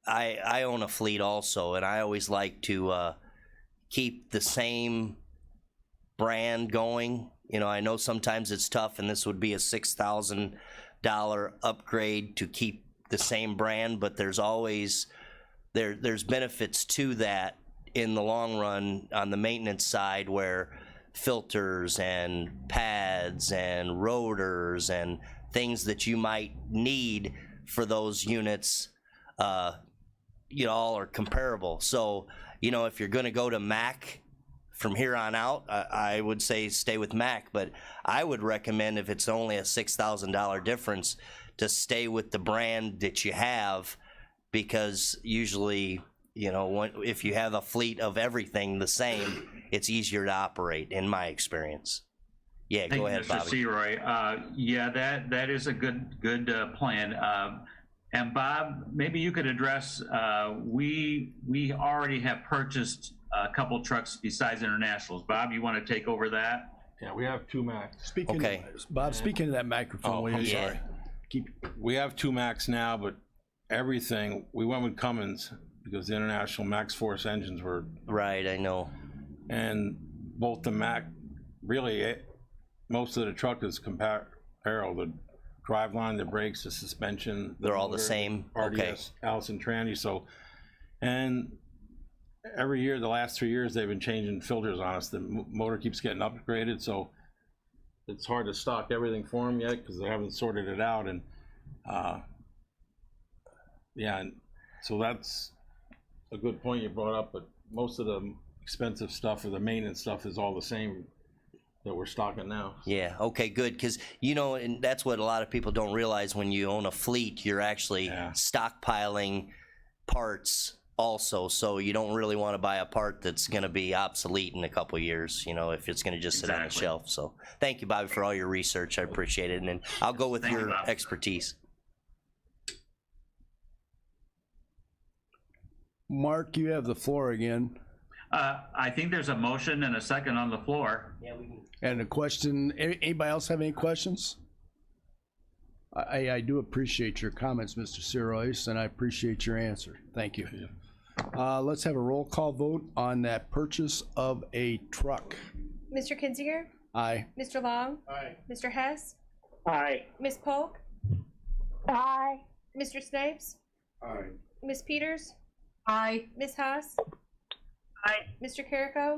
I own a fleet also, and I always like to keep the same brand going. You know, I know sometimes it's tough, and this would be a $6,000 upgrade to keep the same brand, but there's always there's benefits to that in the long run on the maintenance side, where filters and pads and rotors and things that you might need for those units, you know, all are comparable. So, you know, if you're going to go to Mac from here on out, I would say stay with Mac, but I would recommend, if it's only a $6,000 difference, to stay with the brand that you have, because usually, you know, if you have a fleet of everything the same, it's easier to operate, in my experience. Yeah, go ahead, Bobby. Thank you, Mr. Seroy. Yeah, that is a good plan. And Bob, maybe you could address, we already have purchased a couple trucks besides internationals. Bob, you want to take over that? Yeah, we have 2 Macs. Okay. Bob, speaking to that microphone, will you? yeah. Sorry. We have 2 Macs now, but everything, we went with Cummins because the international Max Force engines were... Right, I know. And both the Mac, really, most of the truck is comparable. The driveline, the brakes, the suspension. They're all the same? RDS, Okay. Allison Tranny, so... And every year, the last 3 years, they've been changing filters on us. The motor keeps getting upgraded, so it's hard to stock everything for them yet because they haven't sorted it out. And yeah, and so that's a good point you brought up, but most of the expensive stuff or the maintenance stuff is all the same that we're stocking now. Yeah, okay, good, because, you know, and that's what a lot of people don't realize, when you own a fleet, you're actually stockpiling parts also, so you don't really want to buy a part that's going to be obsolete in a couple years, you know, if it's going to just sit on the shelf. So thank you, Bobby, for all your research. I appreciate it, and then I'll go with your expertise. Mark, you have the floor again. I think there's a motion and a second on the floor. Yeah, we can. And a question, anybody else have any questions? I do appreciate your comments, Mr. Sirois, and I appreciate your answer. Thank you. Let's have a roll call vote on that purchase of a truck. Mr. Kinzinger? Aye. Mr. Long? Aye. Mr. Hess? Aye. Ms. Polk? Aye. Mr. Snipes? Aye. Ms. Peters? Aye. Ms. Haas? Aye. Mr. Carrico?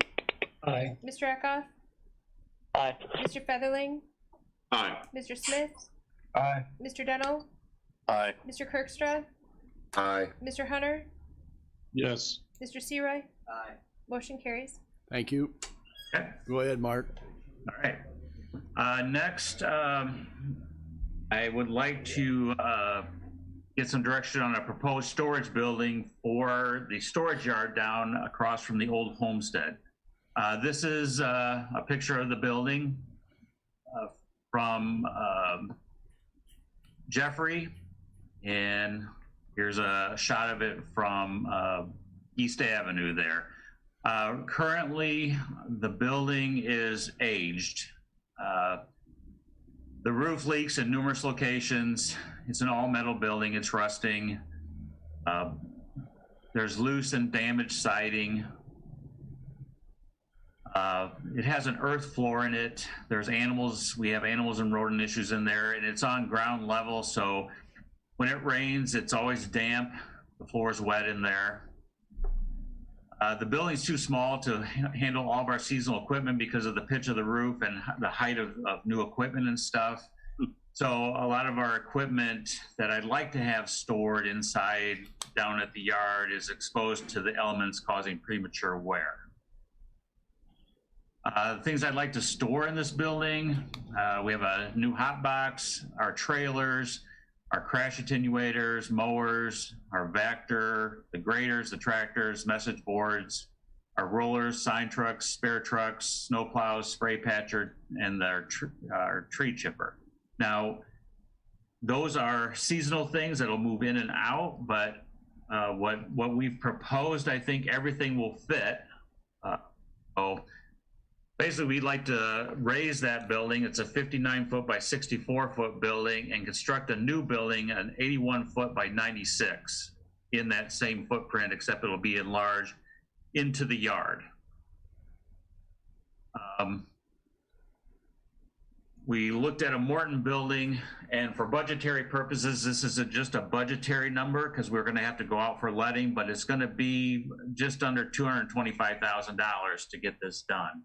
Aye. Mr. Eckhoff? Aye. Mr. Featherling? Aye. Mr. Smith? Aye. Mr. Dennell? Aye. Mr. Kirkstra? Aye. Mr. Hunter? Yes. Mr. Seroy? Aye. Motion carries. Thank you. Okay. Go ahead, Mark. All right. Next, I would like to get some direction on a proposed storage building for the storage yard down across from the old homestead. This is a picture of the building from Jeffrey, and here's a shot of it from East Avenue there. Currently, the building is aged. The roof leaks in numerous locations. It's an all-metal building. It's rusting. There's loose and damaged siding. It has an earth floor in it. There's animals. We have animals and rodent issues in there, and it's on ground level, so when it rains, it's always damp. The floor is wet in there. The building's too small to handle all of our seasonal equipment because of the pitch of the roof and the height of new equipment and stuff. So a lot of our equipment that I'd like to have stored inside down at the yard is exposed to the elements causing premature wear. Things I'd like to store in this building, we have a new hot box, our trailers, our crash attenuators, mowers, our Vector, the graders, the tractors, message boards, our rollers, sign trucks, spare trucks, snow plows, spray patcher, and our tree chipper. Now, those are seasonal things that'll move in and out, but what we've proposed, I think everything will fit. So basically, we'd like to raise that building. It's a 59-foot by 64-foot building, and construct a new building, an 81-foot by 96, in that same footprint, except it'll be enlarged into the yard. We looked at a Morton building, and for budgetary purposes, this is just a budgetary number because we're going to have to go out for letting, but it's going to be just under $225,000 to get this done.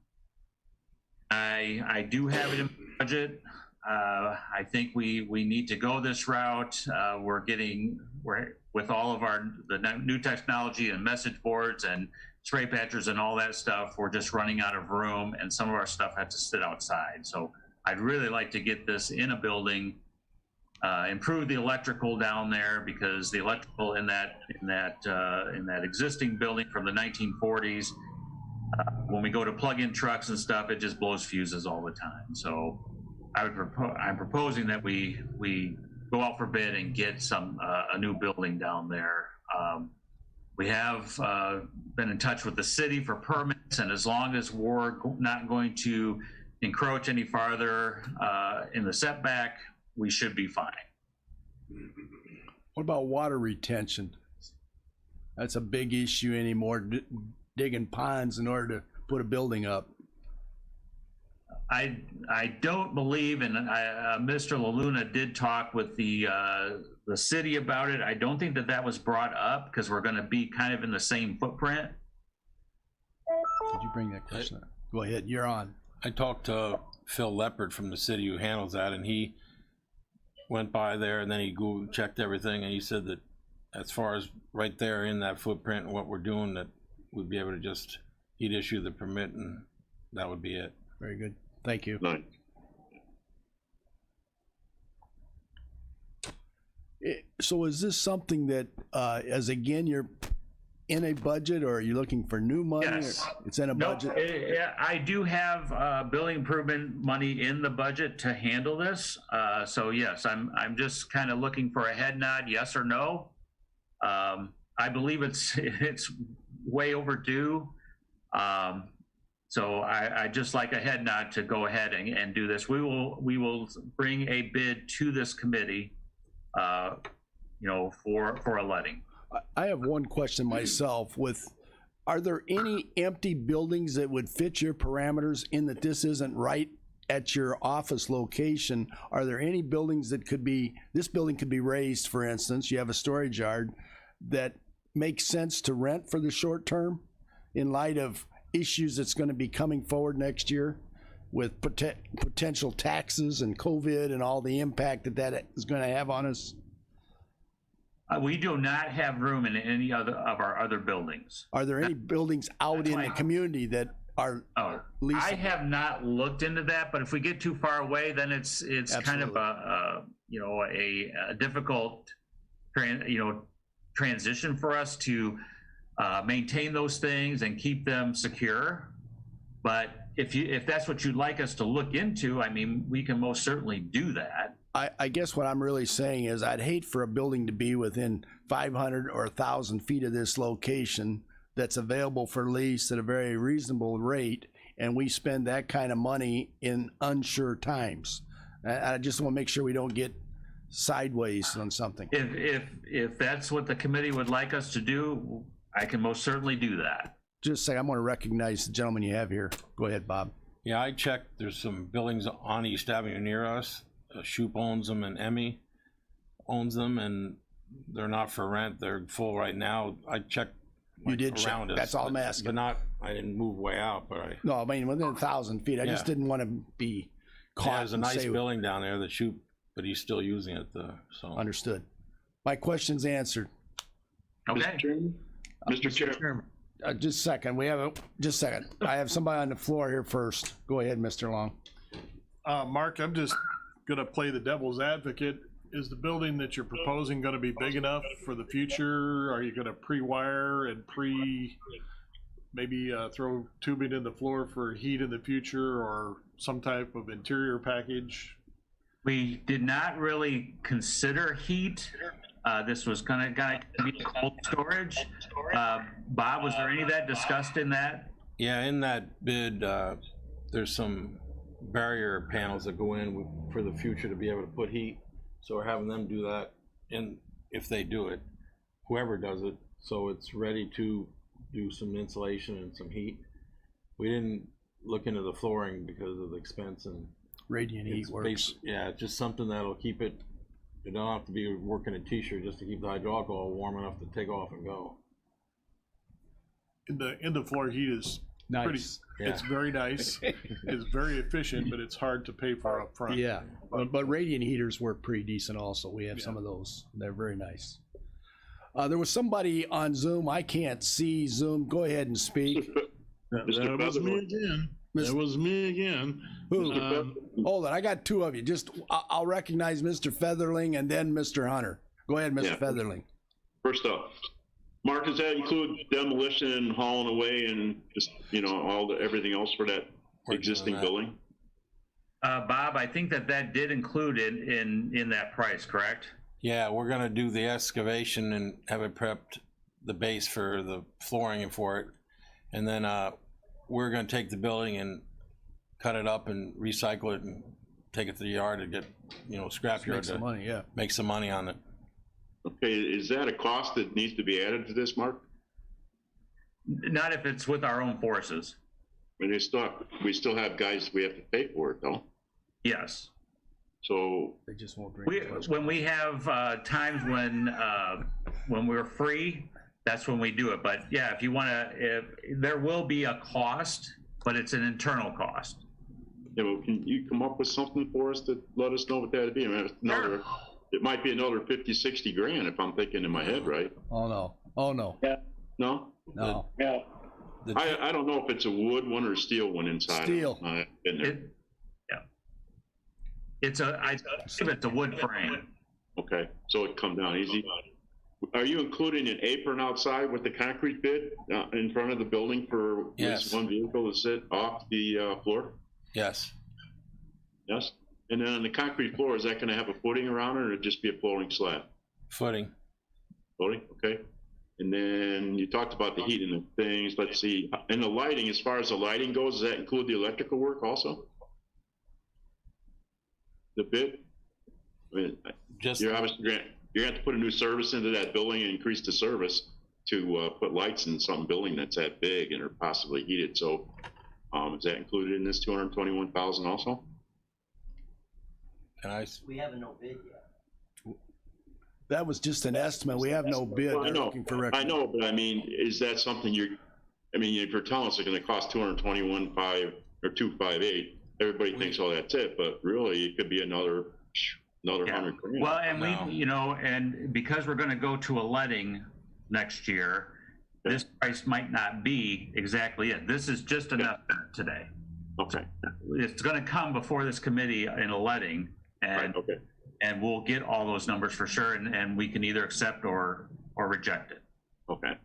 I do have it in the budget. I think we need to go this route. We're with all of the new technology and message boards and spray patchers and all that stuff, we're just running out of room, and some of our stuff had to sit outside. So I'd really like to get this in a building, improve the electrical down there, because the electrical in that existing building from the 1940s, when we go to plug in trucks and stuff, it just blows fuses all the time. So I'm proposing that we go out for bid and get a new building down there. We have been in touch with the city for permits, and as long as we're not going to encroach any farther in the setback, we should be fine. What about water retention? That's a big issue anymore, digging ponds in order to put a building up. I don't believe, and Mr. LaLuna did talk with the city about it. I don't think that was brought up because we're going to be kind of in the same footprint. Did you bring that question up? Go ahead, you're on. I talked to Phil Leopard from the city who handles that, and he went by there and then he checked everything, and he said that as far as right there in that footprint and what we're doing, that we'd be able to he'd issue the permit and that would be it. Very good. Thank you. Night. So is this something that, as again, you're in a budget, or are you looking for new money? Yes. Or it's in a Nope, budget? yeah, I do have building improvement money in the budget to handle this. So yes, I'm just kind of looking for a head nod, yes or no. I believe it's way overdue. So I just like a head nod to go ahead and do this. We will bring a bid to this committee, you know, for a letting. I have one question myself. Are there any empty buildings that would fit your parameters in that this isn't right at your office location? Are there any buildings that this building could be raised, for instance, you have a storage yard that makes sense to rent for the short term in light of issues that's going to be coming forward next year with potential taxes and COVID and all the impact that is going to have on us? We do not have room in any other of our other buildings. Are there any buildings out in the community that are leased? I have not looked into that, but if we get too far away, then it's kind of a you know, a difficult transition for us to maintain those things and keep them secure. But if that's what you'd like us to look into, I mean, we can most certainly do that. I guess what I'm really saying is I'd hate for a building to be within 500 or 1,000 feet of this location that's available for lease at a very reasonable rate, and we spend that kind of money in unsure times. I just want to make sure we don't get sideways on something. If that's what the committee would like us to do, I can most certainly do that. Just say, I'm going to recognize the gentleman you have here. Go ahead, Bob. Yeah, I checked. There's some buildings on East Avenue near us. Shoup owns them and Emmy owns them, and they're not for rent. They're full right now. I checked. You did check. Us, that's all I'm asking. But not. I didn't move way out, but I. No, I mean within 1,000 feet. I just didn't want to be caught. Yeah, there's a nice building down there, the Shoup, but he's still using it. So understood. My question's answered. Okay. Mr. Chairman. Just a second. Just a second. I have somebody on the floor here first. Go ahead, Mr. Long. Mark, I'm just gonna play the devil's advocate. Is the building that you're proposing gonna be big enough for the future? Are you gonna pre-wire and maybe throw tubing in the floor for heat in the future, or some type of interior package? We did not really consider heat. This was gonna be cold storage. Bob, was there any of that discussed in that? Yeah, in that bid, there's some barrier panels that go in for the future to be able to put heat. So we're having them do that, and if they do it, whoever does it, so it's ready to do some insulation and some heat. We didn't look into the flooring because of the expense, and radiant heat works. Yeah, it's just something that'll keep it. You don't have to be working a t-shirt just to keep the hydraulic oil warm enough to take off and go. The floor heat is nice. It's very nice. It's very efficient, but it's hard to pay for up front. Yeah, but radiant heaters work pretty decent also. We have some of those. They're very nice. There was somebody on Zoom. I can't see Zoom. Go ahead and speak. That was me again. That was me again. Who? Hold on. I got two of you. Just I'll recognize Mr. Featherling and then Mr. Hunter. Go ahead, Mr. Featherling. First up, Mark, does that include demolition and hauling away and just, everything else for that existing building? Bob, I think that did include it in that price, correct? Yeah, we're gonna do the excavation and have it prepped, the base for the flooring and for it. And then we're gonna take the building and cut it up and recycle it and take it to the yard and get, scrap yard Make some money, yeah. Make some money on it. Okay, is that a cost that needs to be added to this, Mark? Not if it's with our own forces. I mean, we still have guys we have to pay for it, though. Yes. So they just won't when we have times when we're free, that's when we do it. But yeah, if there will be a cost, but it's an internal cost. Yeah, well, can you come up with something for us to let us know what that'd be? I mean, it might be another 50, 60 grand if I'm thinking in my head, right? Oh no. Yeah. No? Yeah. I don't know if it's a wood one or a steel one inside. Steel. It's I believe it's a wood frame. Okay, so it come down easy. Are you including an apron outside with the concrete bid in front of the building for at Yes. least one vehicle to sit off the floor? Yes. Yes? And then on the concrete floor, is that gonna have a footing around it, or just be a floating slab? Footing. Floating, okay. And then you talked about the heat and the things, let's see, and the lighting, as far as the lighting goes, does that include the electrical work also? The bid? I mean, Just you're obviously you're gonna have to put a new service into that building and increase the service to put lights in some building that's that big and are possibly heated, so is that included in this 221,000 also? can I? We haven't no bid yet. That was just an estimate. We have no bid. Well, They're looking for I know, but I mean, is that something I mean, if you're telling us it's gonna cost 221,500 or 258, everybody thinks, oh, that's it, but really, it could be another Yeah. 100 grand. Well, and No. we, you know, and because we're gonna go to a letting next year, this price might not be exactly it. This is just an estimate today. Okay, It's gonna come before this committee in a letting, right, and okay, and we'll get all those numbers for sure, and we can either accept or reject it. okay.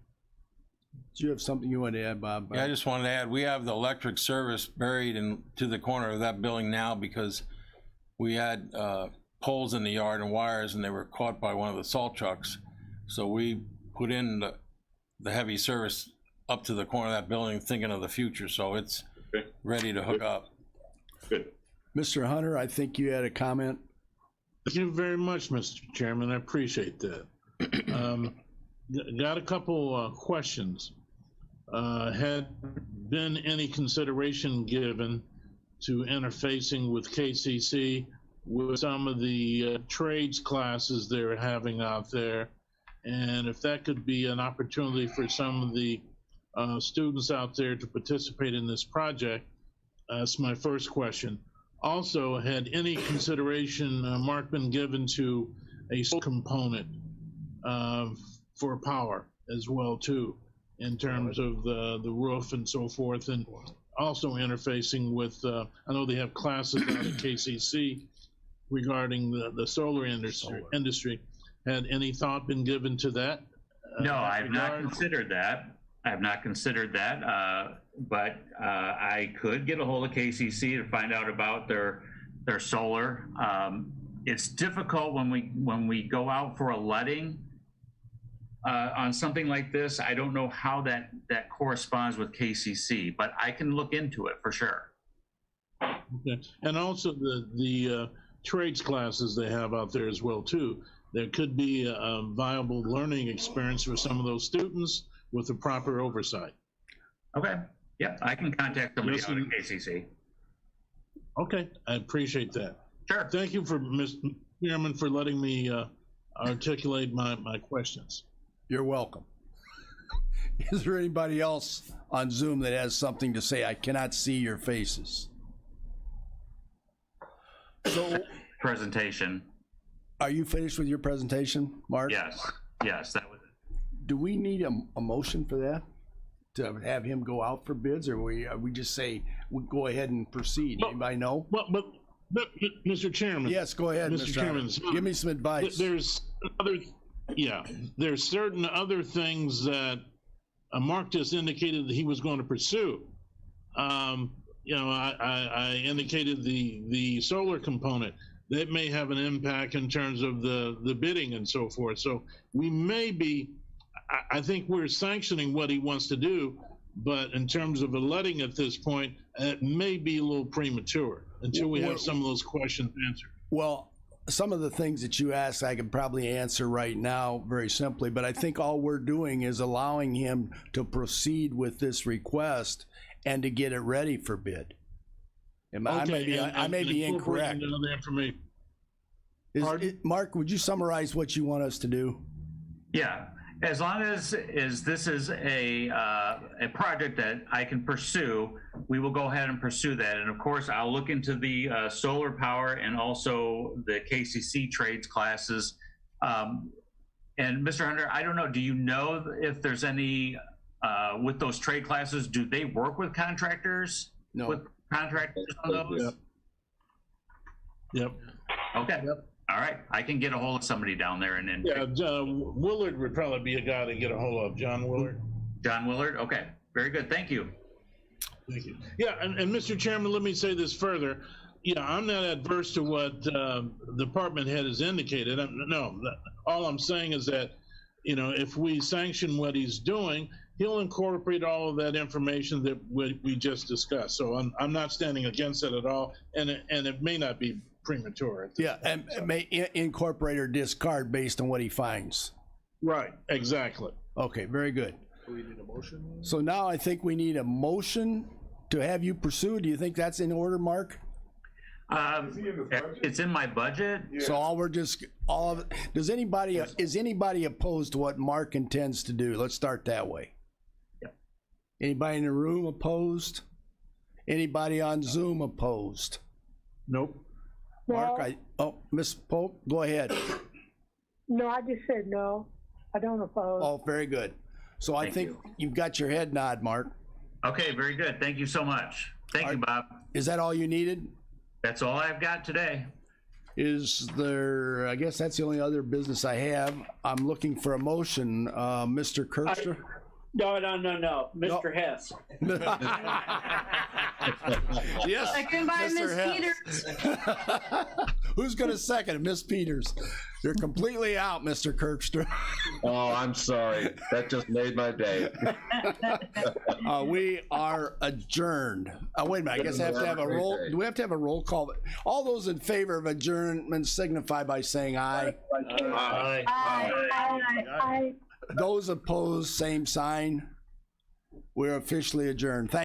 Do you have something you want to add, Bob? Yeah, I just wanted to add, we have the electric service buried to the corner of that building now because we had poles in the yard and wires, and they were caught by one of the salt trucks. So we put in the heavy service up to the corner of that building, thinking of the future. So it's ready to hook up. Good. Mr. Hunter, I think you had a comment. Thank you very much, Mr. Chairman. I appreciate that. Got a couple questions. Had been any consideration given to interfacing with KCC with some of the trades classes they're having out there? And if that could be an opportunity for some of the students out there to participate in this project? That's my first question. Also, had any consideration, Mark, been given to a solar component for power as well too, in terms of the roof and so forth, and also interfacing with, I know they have classes out at KCC regarding the solar industry. Had any thought been given to that? No, I've not considered that. I have not considered that, but I could get a hold of KCC to find out about their solar. It's difficult when we go out for a letting on something like this. I don't know how that corresponds with KCC, but I can look into it for sure. Okay. And also the trades classes they have out there as well too. There could be a viable learning experience for some of those students with the proper oversight. Okay. Yep, I can contact somebody out at KCC. Okay, I appreciate that. Sure. Thank you, Mr. Chairman, for letting me articulate my questions. You're welcome. Is there anybody else on Zoom that has something to say? I cannot see your faces. So, Presentation. are you finished with your presentation, Mark? Yes, that was it. Do we need a motion for that? To have him go out for bids, or we just say, we go ahead and proceed? Anybody know? Well, but Mr. Chairman. Yes, go ahead, Mr. Chairman. Give me some advice. There's certain other things that Mark just indicated that he was going to pursue. You know, I indicated the solar component. That may have an impact in terms of the bidding and so forth. So we may be, I think we're sanctioning what he wants to do, but in terms of a letting at this point, it may be a little premature until we have some of those questions answered. Well, some of the things that you asked, I could probably answer right now very simply, but I think all we're doing is allowing him to proceed with this request and to get it ready for bid. I may be incorrect. Mark, would you summarize what you want us to do? Yeah, as long as this is a project that I can pursue, we will go ahead and pursue that. And of course, I'll look into the solar power and also the KCC trades classes. And Mr. Hunter, I don't know, do you know if there's any, with those trade classes, do they work with contractors? No. With contractors on those? Yep. Okay. All right. I can get a hold of somebody down there and then. Yeah, Willard would probably be a guy to get a hold of, John Willard. John Willard? Okay. Very good. Thank you. Thank you. Yeah, and Mr. Chairman, let me say this further. Yeah, I'm not adverse to what department head has indicated. No, all I'm saying is that, you know, if we sanction what he's doing, he'll incorporate all of that information that we just discussed. So I'm not standing against it at all, and it may not be premature. Yeah, and may incorporate or discard based on what he finds. Right, exactly. Okay, very good. Do we need a motion? So now I think we need a motion to have you pursue. Do you think that's in order, Mark? It's in my budget. So is anybody opposed to what Mark intends to do? Let's start that way. Yep. Anybody in the room opposed? Anybody on Zoom opposed? Nope. Mark, Miss Pope, go ahead. No, I just said no. I don't oppose. Oh, very good. So I think you've got your head nod, Mark. Okay, very good. Thank you so much. Thank you, Bob. Is that all you needed? That's all I've got today. Is there, I guess that's the only other business I have. I'm looking for a motion. Mr. Kirkstra? No, Mr. Hess. Yes, Second by Mr. Ms. Hess. Peters. Who's gonna second it? Miss Peters. You're completely out, Mr. Kirkstra. Oh, I'm sorry. That just made my day. We are adjourned. Wait a minute, I guess I have to have a roll. Do we have to have a roll call? All those in favor of adjournment signify by saying aye. Aye. Aye. Those opposed, same sign. We're officially adjourned.